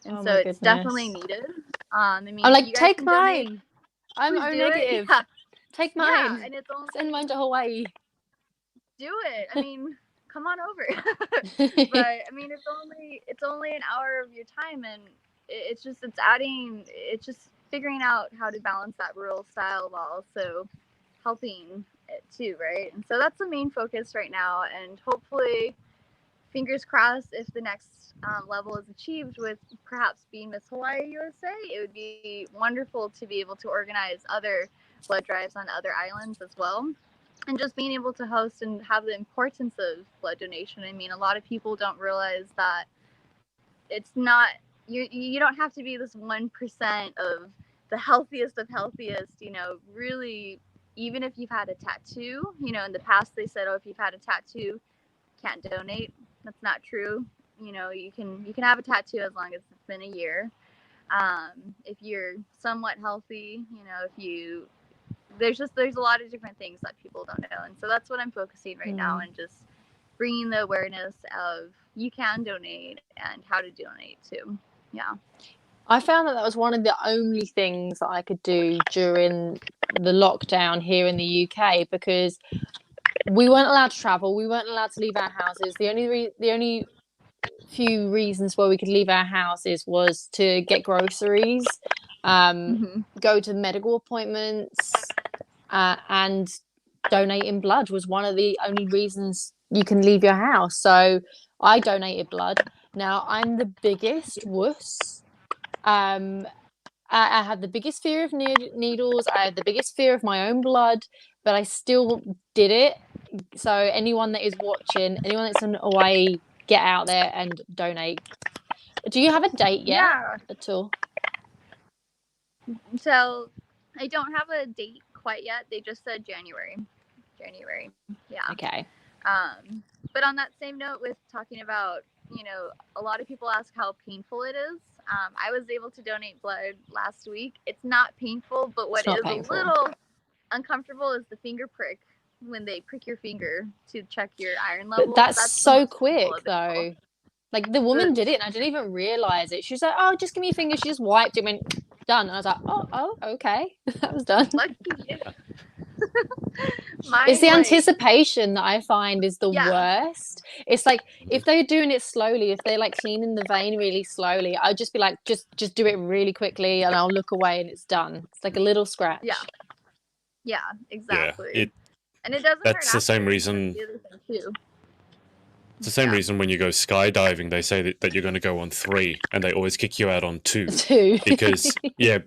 And Oh so my it's definitely goodness. needed. I mean, I'm if like, you guys take can donate, mine. I'm please O do it. negative. Yeah, Take yeah, mine. and it's Send mine only, to Hawaii. do it. I mean, come on over. But I mean, it's only an hour of your time, and it's just figuring out how to balance that rural style while also helping it too, right? And so that's the main focus right now, and hopefully, fingers crossed, if the next level is achieved with perhaps being Miss Hawaii USA, it would be wonderful to be able to organize other blood drives on other islands as well. And just being able to host and have the importance of blood donation. I mean, a lot of people don't realize that it's not, you don't have to be this 1% of the healthiest of healthiest, really, even if you've had a tattoo, in the past they said, oh, if you've had a tattoo, can't donate. That's not true. You can have a tattoo as long as it's been a year. If you're somewhat healthy, if you there's a lot of different things that people don't know, and so that's what I'm focusing right now, and just bringing the awareness of you can donate and how to donate too. Yeah. I found that was one of the only things that I could do during the lockdown here in the UK, because we weren't allowed to travel. We weren't allowed to leave our houses. The only few reasons why we could leave our houses was to get groceries. go to medical appointments, and donating blood was one of the only reasons you can leave your house. So I donated blood. Now I'm the biggest wuss. I had the biggest fear of needles. I had the biggest fear of my own blood, but I still did it. So anyone that is watching, anyone that's away, get out there and donate. Do you have a date yet at all? So I don't have a date quite yet. They just said January. Yeah. Okay. But on that same note, with talking about, a lot of people ask how painful it is. I was able to donate blood last week. It's not painful, but what is painful. A little uncomfortable is the finger prick when they prick your finger to check your iron level. But that's so quick, though. Like, the woman did it, and I didn't even realize it. She was like, "Oh, just give me your finger." She just wiped it, went done. And I was like, "Oh, okay, that was done." Lucky. It's the anticipation that I find is the worst. It's like if they're doing it slowly, if they're like cleaning the vein really slowly, I'd just be like, just do it really quickly, and I'll look away, and it's done. It's like a little scratch. Yeah, exactly. Yeah, and it doesn't. That's the same reason. It's the same reason when you go skydiving, they say that you're going to go on 3, and they always kick you out on 2. 2.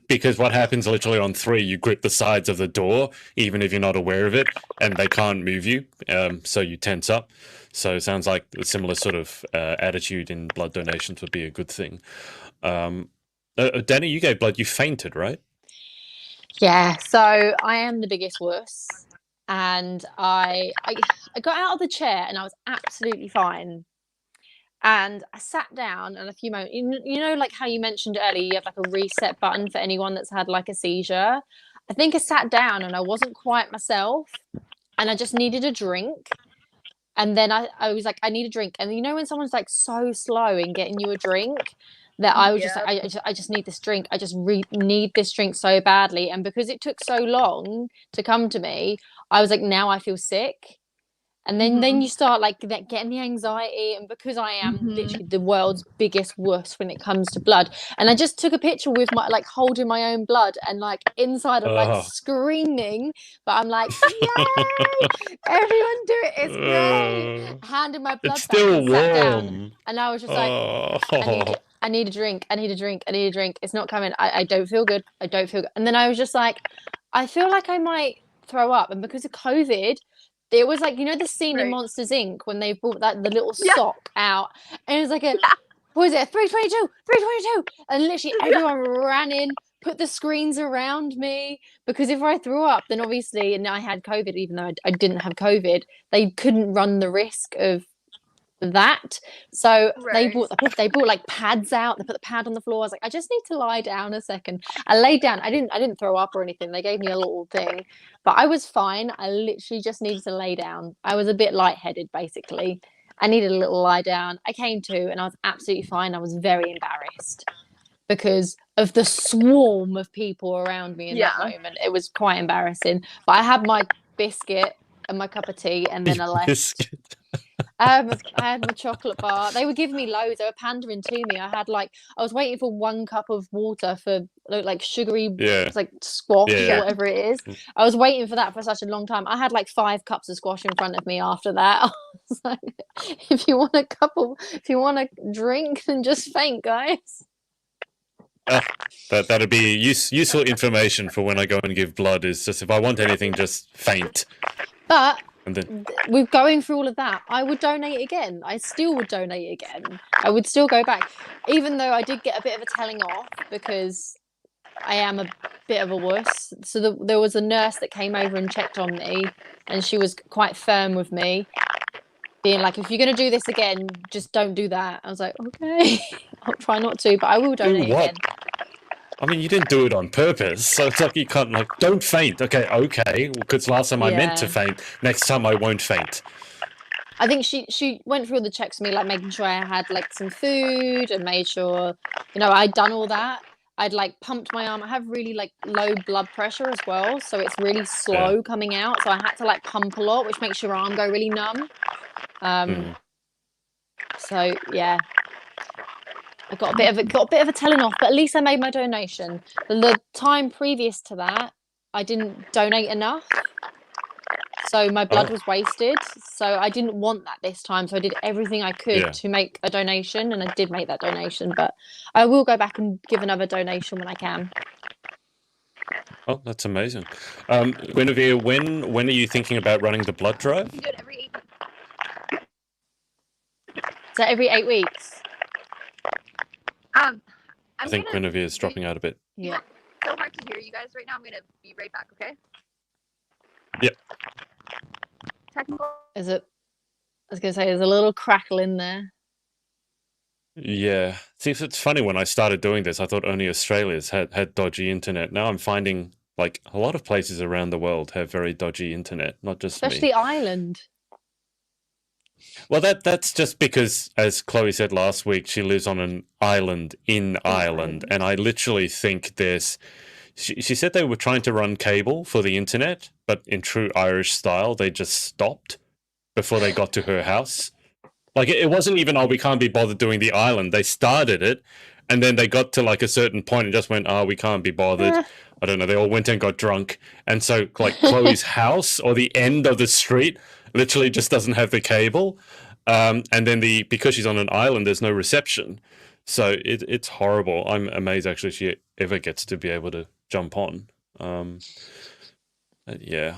Because what happens literally on 3, you grip the sides of the door, even if you're not aware of it, and they can't move you, so you tense up. So it sounds like a similar sort of attitude in blood donations would be a good thing. Danny, you gave blood, you fainted, right? Yeah, so I am the biggest wuss. And I got out of the chair and I was absolutely fine. And I sat down, and a few moments, like how you mentioned earlier, you have like a reset button for anyone that's had like a seizure. I think I sat down and I wasn't quite myself, and I just needed a drink. And then I was like, I need a drink. And when someone's like so slow in getting you a drink, that I was just like, I just need this drink. I just need this drink so badly. And because it took so long to come to me, I was like, now I feel sick. And then you start like getting the anxiety. And because I am literally the world's biggest wuss when it comes to blood, and I just took a picture with my like holding my own blood, and like inside of like screaming, but I'm like, yay, everyone do it, it's great. Handed my blood it's back still and warm. sat down, and I was just like, I need a drink. It's not coming. I don't feel good. And then I was just like, I feel like I might throw up. And because of COVID, there was like, the scene in Monsters Inc. when they brought the little sock out, and it was like what was it, 322, and literally everyone ran in, put the screens around me, because if I threw up, then obviously, and I had COVID, even though I didn't have COVID, they couldn't run the risk of that. So they brought like pads out. They put the pad on the floor. I was like, I just need to lie down a second. I laid down. I didn't throw up or anything. They gave me a little thing, but I was fine. I literally just needed to lay down. I was a bit lightheaded, basically. I needed a little lie down. I came to, and I was absolutely fine. I was very embarrassed because of the swarm of people around me in that moment. It was quite embarrassing. But I had my biscuit and my cup of tea, and then I left. I had my chocolate bar. They were giving me loads. They were pandering to me. I was waiting for 1 cup of water for like sugary, like squash or whatever it is. I was waiting for that for such a long time. I had like 5 cups of squash in front of me after that. I was like, if you want a drink, then just faint, guys. That'd be useful information for when I go and give blood. Is just if I want anything, just faint. But we're going through all of that. I would donate again. I still would donate again. I would still go back, even though I did get a bit of a telling off because I am a bit of a wuss. So there was a nurse that came over and checked on me, and she was quite firm with me, being like, if you're going to do this again, just don't do that. I was like, okay, I'll try not to, but I will donate again. I mean, you didn't do it on purpose, so it's like you can't, like, don't faint. Okay, because last time I meant to faint, next time I won't faint. I think she went through all the checks with me, like making sure I had like some food and made sure, I'd done all that. I'd like pumped my arm. I have really like low blood pressure as well, so it's really slow coming out. So I had to like pump a lot, which makes your arm go really numb. So yeah. I got a bit of a telling off, but at least I made my donation. The time previous to that, I didn't donate enough. So my blood was wasted. So I didn't want that this time. So I did everything I could to make a donation, and I did make that donation. But I will go back and give another donation when I can. Oh, that's amazing. Guinevere, when are you thinking about running the blood drive? You can do it every 8 months. Is that every 8 weeks? I think Guinevere is dropping out a bit. Yeah. It's so hard to hear you guys right now. I'm gonna be right back. Okay. Yep. Technical. Is it? I was gonna say there's a little crackle in there. Yeah. See, it's funny, when I started doing this, I thought only Australia's had dodgy internet. Now I'm finding like a lot of places around the world have very dodgy internet, not just Especially me. Ireland. Well, that's just because, as Chloe said last week, she lives on an island in Ireland, and I literally think there's. She said they were trying to run cable for the internet, but in true Irish style, they just stopped before they got to her house. Like, it wasn't even, oh, we can't be bothered doing the island. They started it, and then they got to like a certain point and just went, oh, we can't be bothered. I don't know. They all went and got drunk. And so, like, Chloe's house or the end of the street literally just doesn't have the cable. And then because she's on an island, there's no reception. So it's horrible. I'm amazed, actually, she ever gets to be able to jump on. Yeah.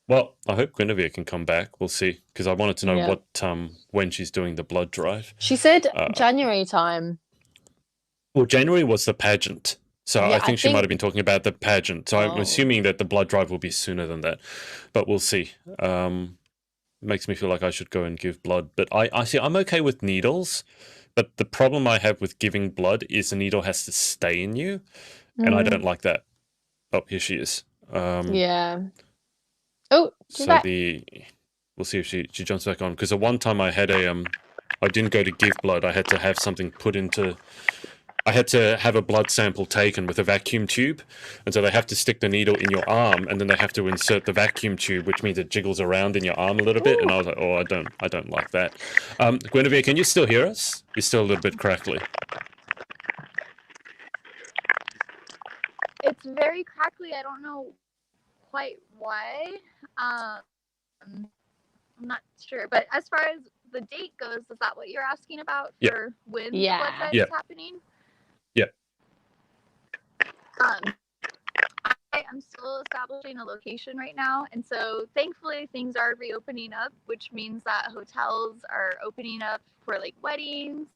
Well, I hope Guinevere can come back. We'll see, because I wanted to know when she's doing the blood drive. She said January time. Well, January was the pageant. So I think she might have been talking about the pageant. So I'm assuming that the blood drive will be sooner than that. But we'll see. Makes me feel like I should go and give blood. But I see, I'm okay with needles. But the problem I have with giving blood is the needle has to stay in you. And I don't like that. Oh, here she is. Yeah. Oh, so we'll see if she jumps back on. Because the one time I had I didn't go to give blood. I had to have something put into. I had to have a blood sample taken with a vacuum tube, and so they have to stick the needle in your arm, and then they have to insert the vacuum tube, which means it jiggles around in your arm a little bit. And I was like, oh, I don't like that. Guinevere, can you still hear us? You're still a little bit crackly. It's very crackly. I don't know quite why. I'm not sure. But as far as the date goes, is that what you're asking about for when the blood drive is happening? Yeah. I'm still establishing a location right now, and so thankfully things are reopening up, which means that hotels are opening up for like weddings,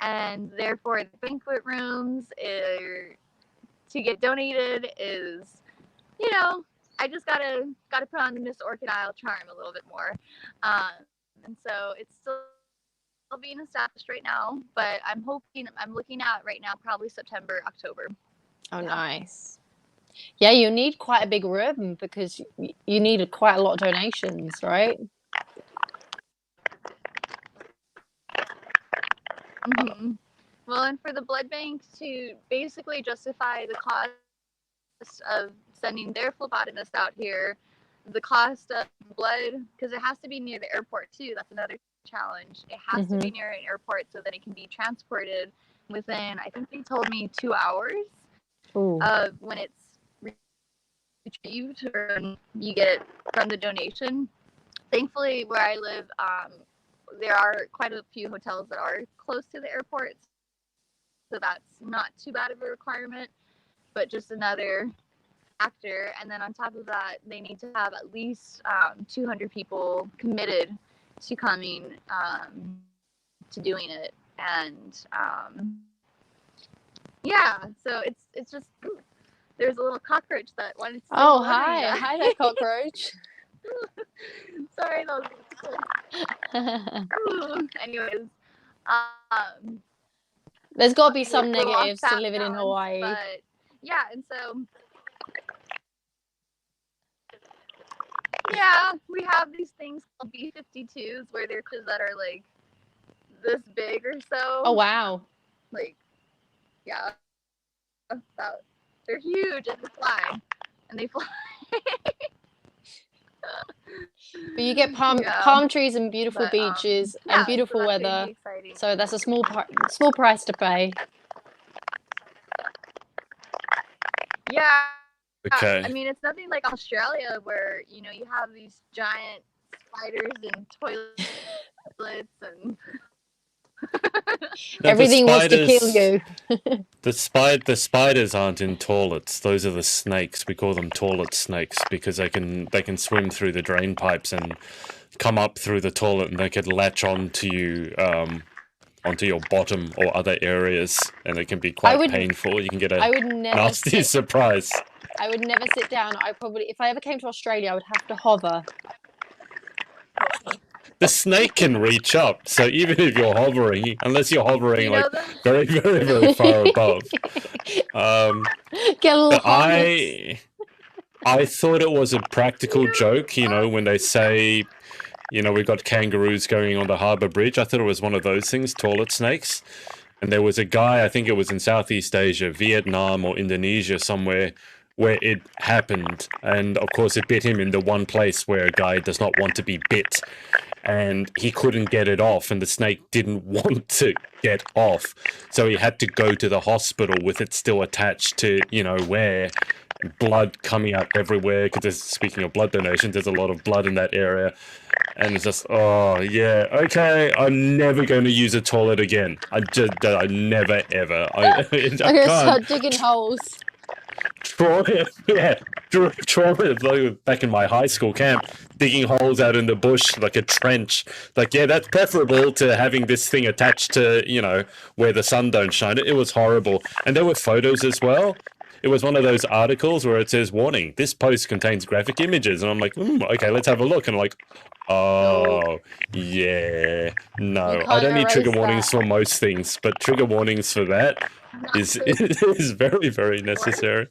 and therefore the banquet rooms to get donated is, you know, I just gotta put on the Miss Orchid Isle charm a little bit more, and so it's still being established right now, but I'm looking at right now probably September, October. Oh, nice. Yeah, you need quite a big room because you needed quite a lot of donations, right? Mm-hmm. Well, and for the blood bank to basically justify the cost of sending their phlebotomist out here, the cost of blood, because it has to be near the airport too. That's another challenge. It has to be near an airport so that it can be transported within, I think they told me, 2 hours of when it's retrieved or you get it from the donation. Thankfully, where I live, there are quite a few hotels that are close to the airport, so that's not too bad of a requirement, but just another factor. And then on top of that, they need to have at least 200 people committed to coming to doing it. And so it's just, there's a little cockroach that wanted to. Oh, hi there, cockroach. Sorry, that was anyways. There's got to be some negatives to living in Hawaii. But yeah, and so we have these things called B-52s where they're fish that are like this big or so. Oh wow! Like, yeah, they're huge and they fly, But you get Yeah. palm trees and beautiful But, beaches yeah, and beautiful so that's gonna weather. be exciting. So that's a small price to pay. Yeah. I Okay. mean, it's nothing like Australia where, you know, you have these giant spiders and toilets and No, Everything wants to kill you. The spiders aren't in toilets. Those are the snakes. We call them toilet snakes because they can swim through the drain pipes and come up through the toilet, and they could latch onto you onto your bottom or other areas, and it can be quite painful. You can get I a would never nasty surprise. I would never sit down. If I ever came to Australia, I would have to hover. The snake can reach up, so even if you're hovering, unless you're hovering like very, very, very far above. Get a little I thought it was a practical joke, you know, when they say, you know, we've got kangaroos going on the harbour bridge. I thought it was one of those things, toilet snakes. And there was a guy, I think it was in Southeast Asia, Vietnam or Indonesia somewhere, where it happened. And of course it bit him in the one place where a guy does not want to be bit. And he couldn't get it off, and the snake didn't want to get off. So he had to go to the hospital with it still attached to, you know, where, blood coming out everywhere, because speaking of blood donations, there's a lot of blood in that area. And it's just, oh, yeah, okay, I'm never going to use a toilet again. I never, ever. I I'm going to start digging holes. Trauma, like back in my high school camp, digging holes out in the bush like a trench. Like, yeah, that's preferable to having this thing attached to, you know, where the sun don't shine. It was horrible. And there were photos as well. It was one of those articles where it says, warning, this post contains graphic images. And I'm like, okay, let's have a look. And I'm like, oh, yeah, no. I don't need trigger warnings for most things, but trigger warnings for that is very, very necessary.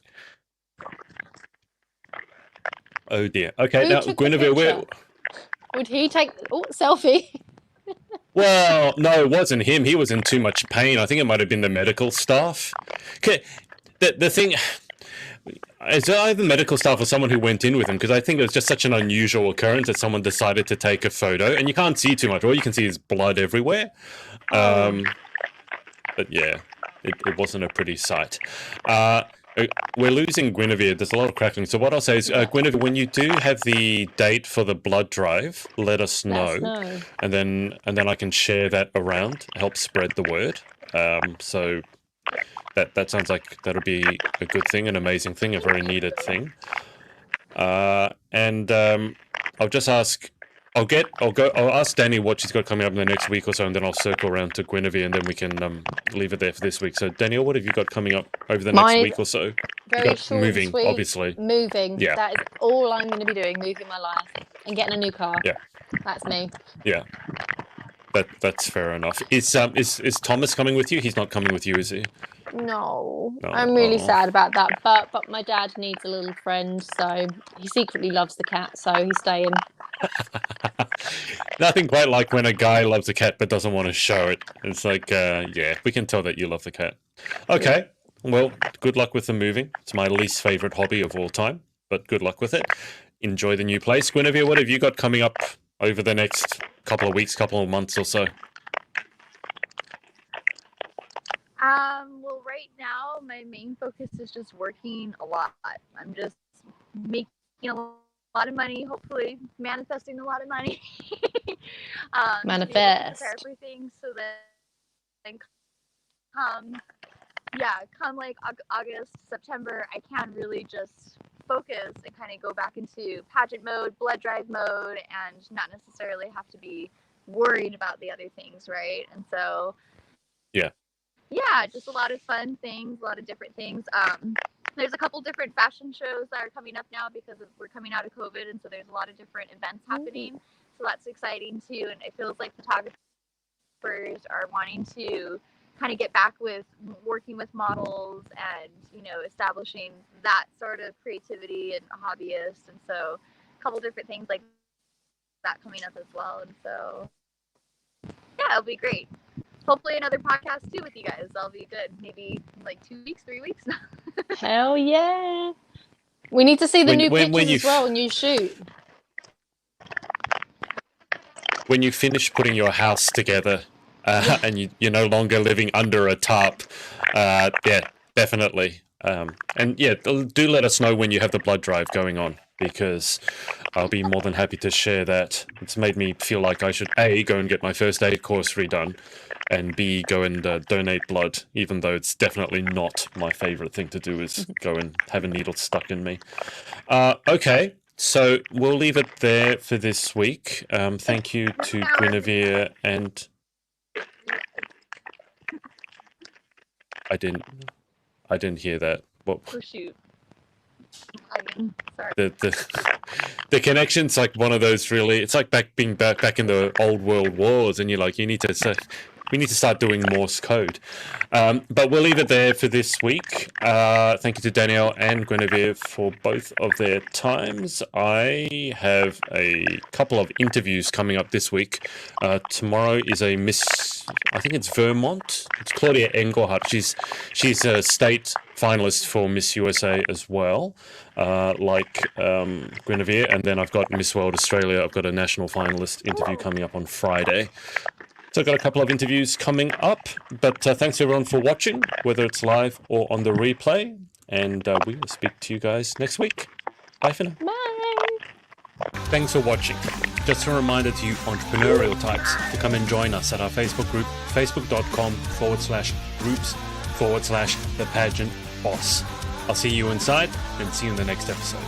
Oh dear. Okay, now Guinevere, where would he take selfie? Well, no, it wasn't him. He was in too much pain. I think it might have been the medical staff. Okay, the thing is either medical staff or someone who went in with him, because I think it was just such an unusual occurrence that someone decided to take a photo, and you can't see too much. All you can see is blood everywhere. But yeah, it wasn't a pretty sight. We're losing Guinevere. There's a lot of crackling. So what I'll say is, Guinevere, when you do have the date for the blood drive, let us know. And then I can share that around, help spread the word. So that sounds like that'll be a good thing, an amazing thing, a very needed thing. And I'll just ask. I'll ask Danny what she's got coming up in the next week or so, and then I'll circle around to Guinevere, and then we can leave it there for this week. So, Danielle, what have you got coming up over the next week or so? Very short, moving, sweet, obviously. Moving. Yeah. That is all I'm going to be doing, moving my life and getting a new car. Yeah. That's me. Yeah. That's fair enough. Is Thomas coming with you? He's not coming with you, is he? No. I'm really sad about that. But my dad needs a little friend, so he secretly loves the cat, so he's staying. Nothing quite like when a guy loves a cat but doesn't want to show it. It's like, yeah, we can tell that you love the cat. Okay, well, good luck with the moving. It's my least favorite hobby of all time, but good luck with it. Enjoy the new place. Guinevere, what have you got coming up over the next couple of weeks, couple of months or so? Well, right now, my main focus is just working a lot. I'm just making a lot of money, hopefully manifesting a lot of money. Manifest. Prepare for things so that come like August, September, I can really just focus and kind of go back into pageant mode, blood drive mode, and not necessarily have to be worried about the other things, right? And so yeah, just a lot of fun things, a lot of different things. There's a couple different fashion shows that are coming up now because we're coming out of COVID, and so there's a lot of different events happening. So that's exciting too, and it feels like photographers are wanting to kind of get back with working with models and, you know, establishing that sort of creativity and hobbyists, and so a couple different things like that coming up as well. And so yeah, it'll be great. Hopefully another podcast too with you guys. That'll be good. Maybe like 2 weeks, 3 weeks. Hell yeah. We need to see the new pictures as well when you shoot. when you finish putting your house together and you're no longer living under a tarp, yeah, definitely. And yeah, do let us know when you have the blood drive going on, because I'll be more than happy to share that. It's made me feel like I should A, go and get my first aid course redone, and B, go and donate blood, even though it's definitely not my favorite thing to do is go and have a needle stuck in me. Okay, so we'll leave it there for this week. Thank you to Guinevere and... I didn't hear that. What? Oh shoot. Sorry. The connection's like one of those really. It's like being back in the old world wars, and you're like, we need to start doing Morse code. But we'll leave it there for this week. Thank you to Danielle and Guinevere for both of their times. I have a couple of interviews coming up this week. Tomorrow is a Miss, I think it's Vermont. It's Claudia Engelhardt. She's a state finalist for Miss USA as well, like Guinevere. And then I've got Miss World Australia. I've got a national finalist interview coming up on Friday. So I've got a couple of interviews coming up, but thanks everyone for watching, whether it's live or on the replay, and we will speak to you guys next week. Bye for now. Bye. Thanks for watching. Just a reminder to you entrepreneurial types to come and join us at our Facebook group, facebook.com/groups/the Pageant Boss. I'll see you inside and see you in the next episode.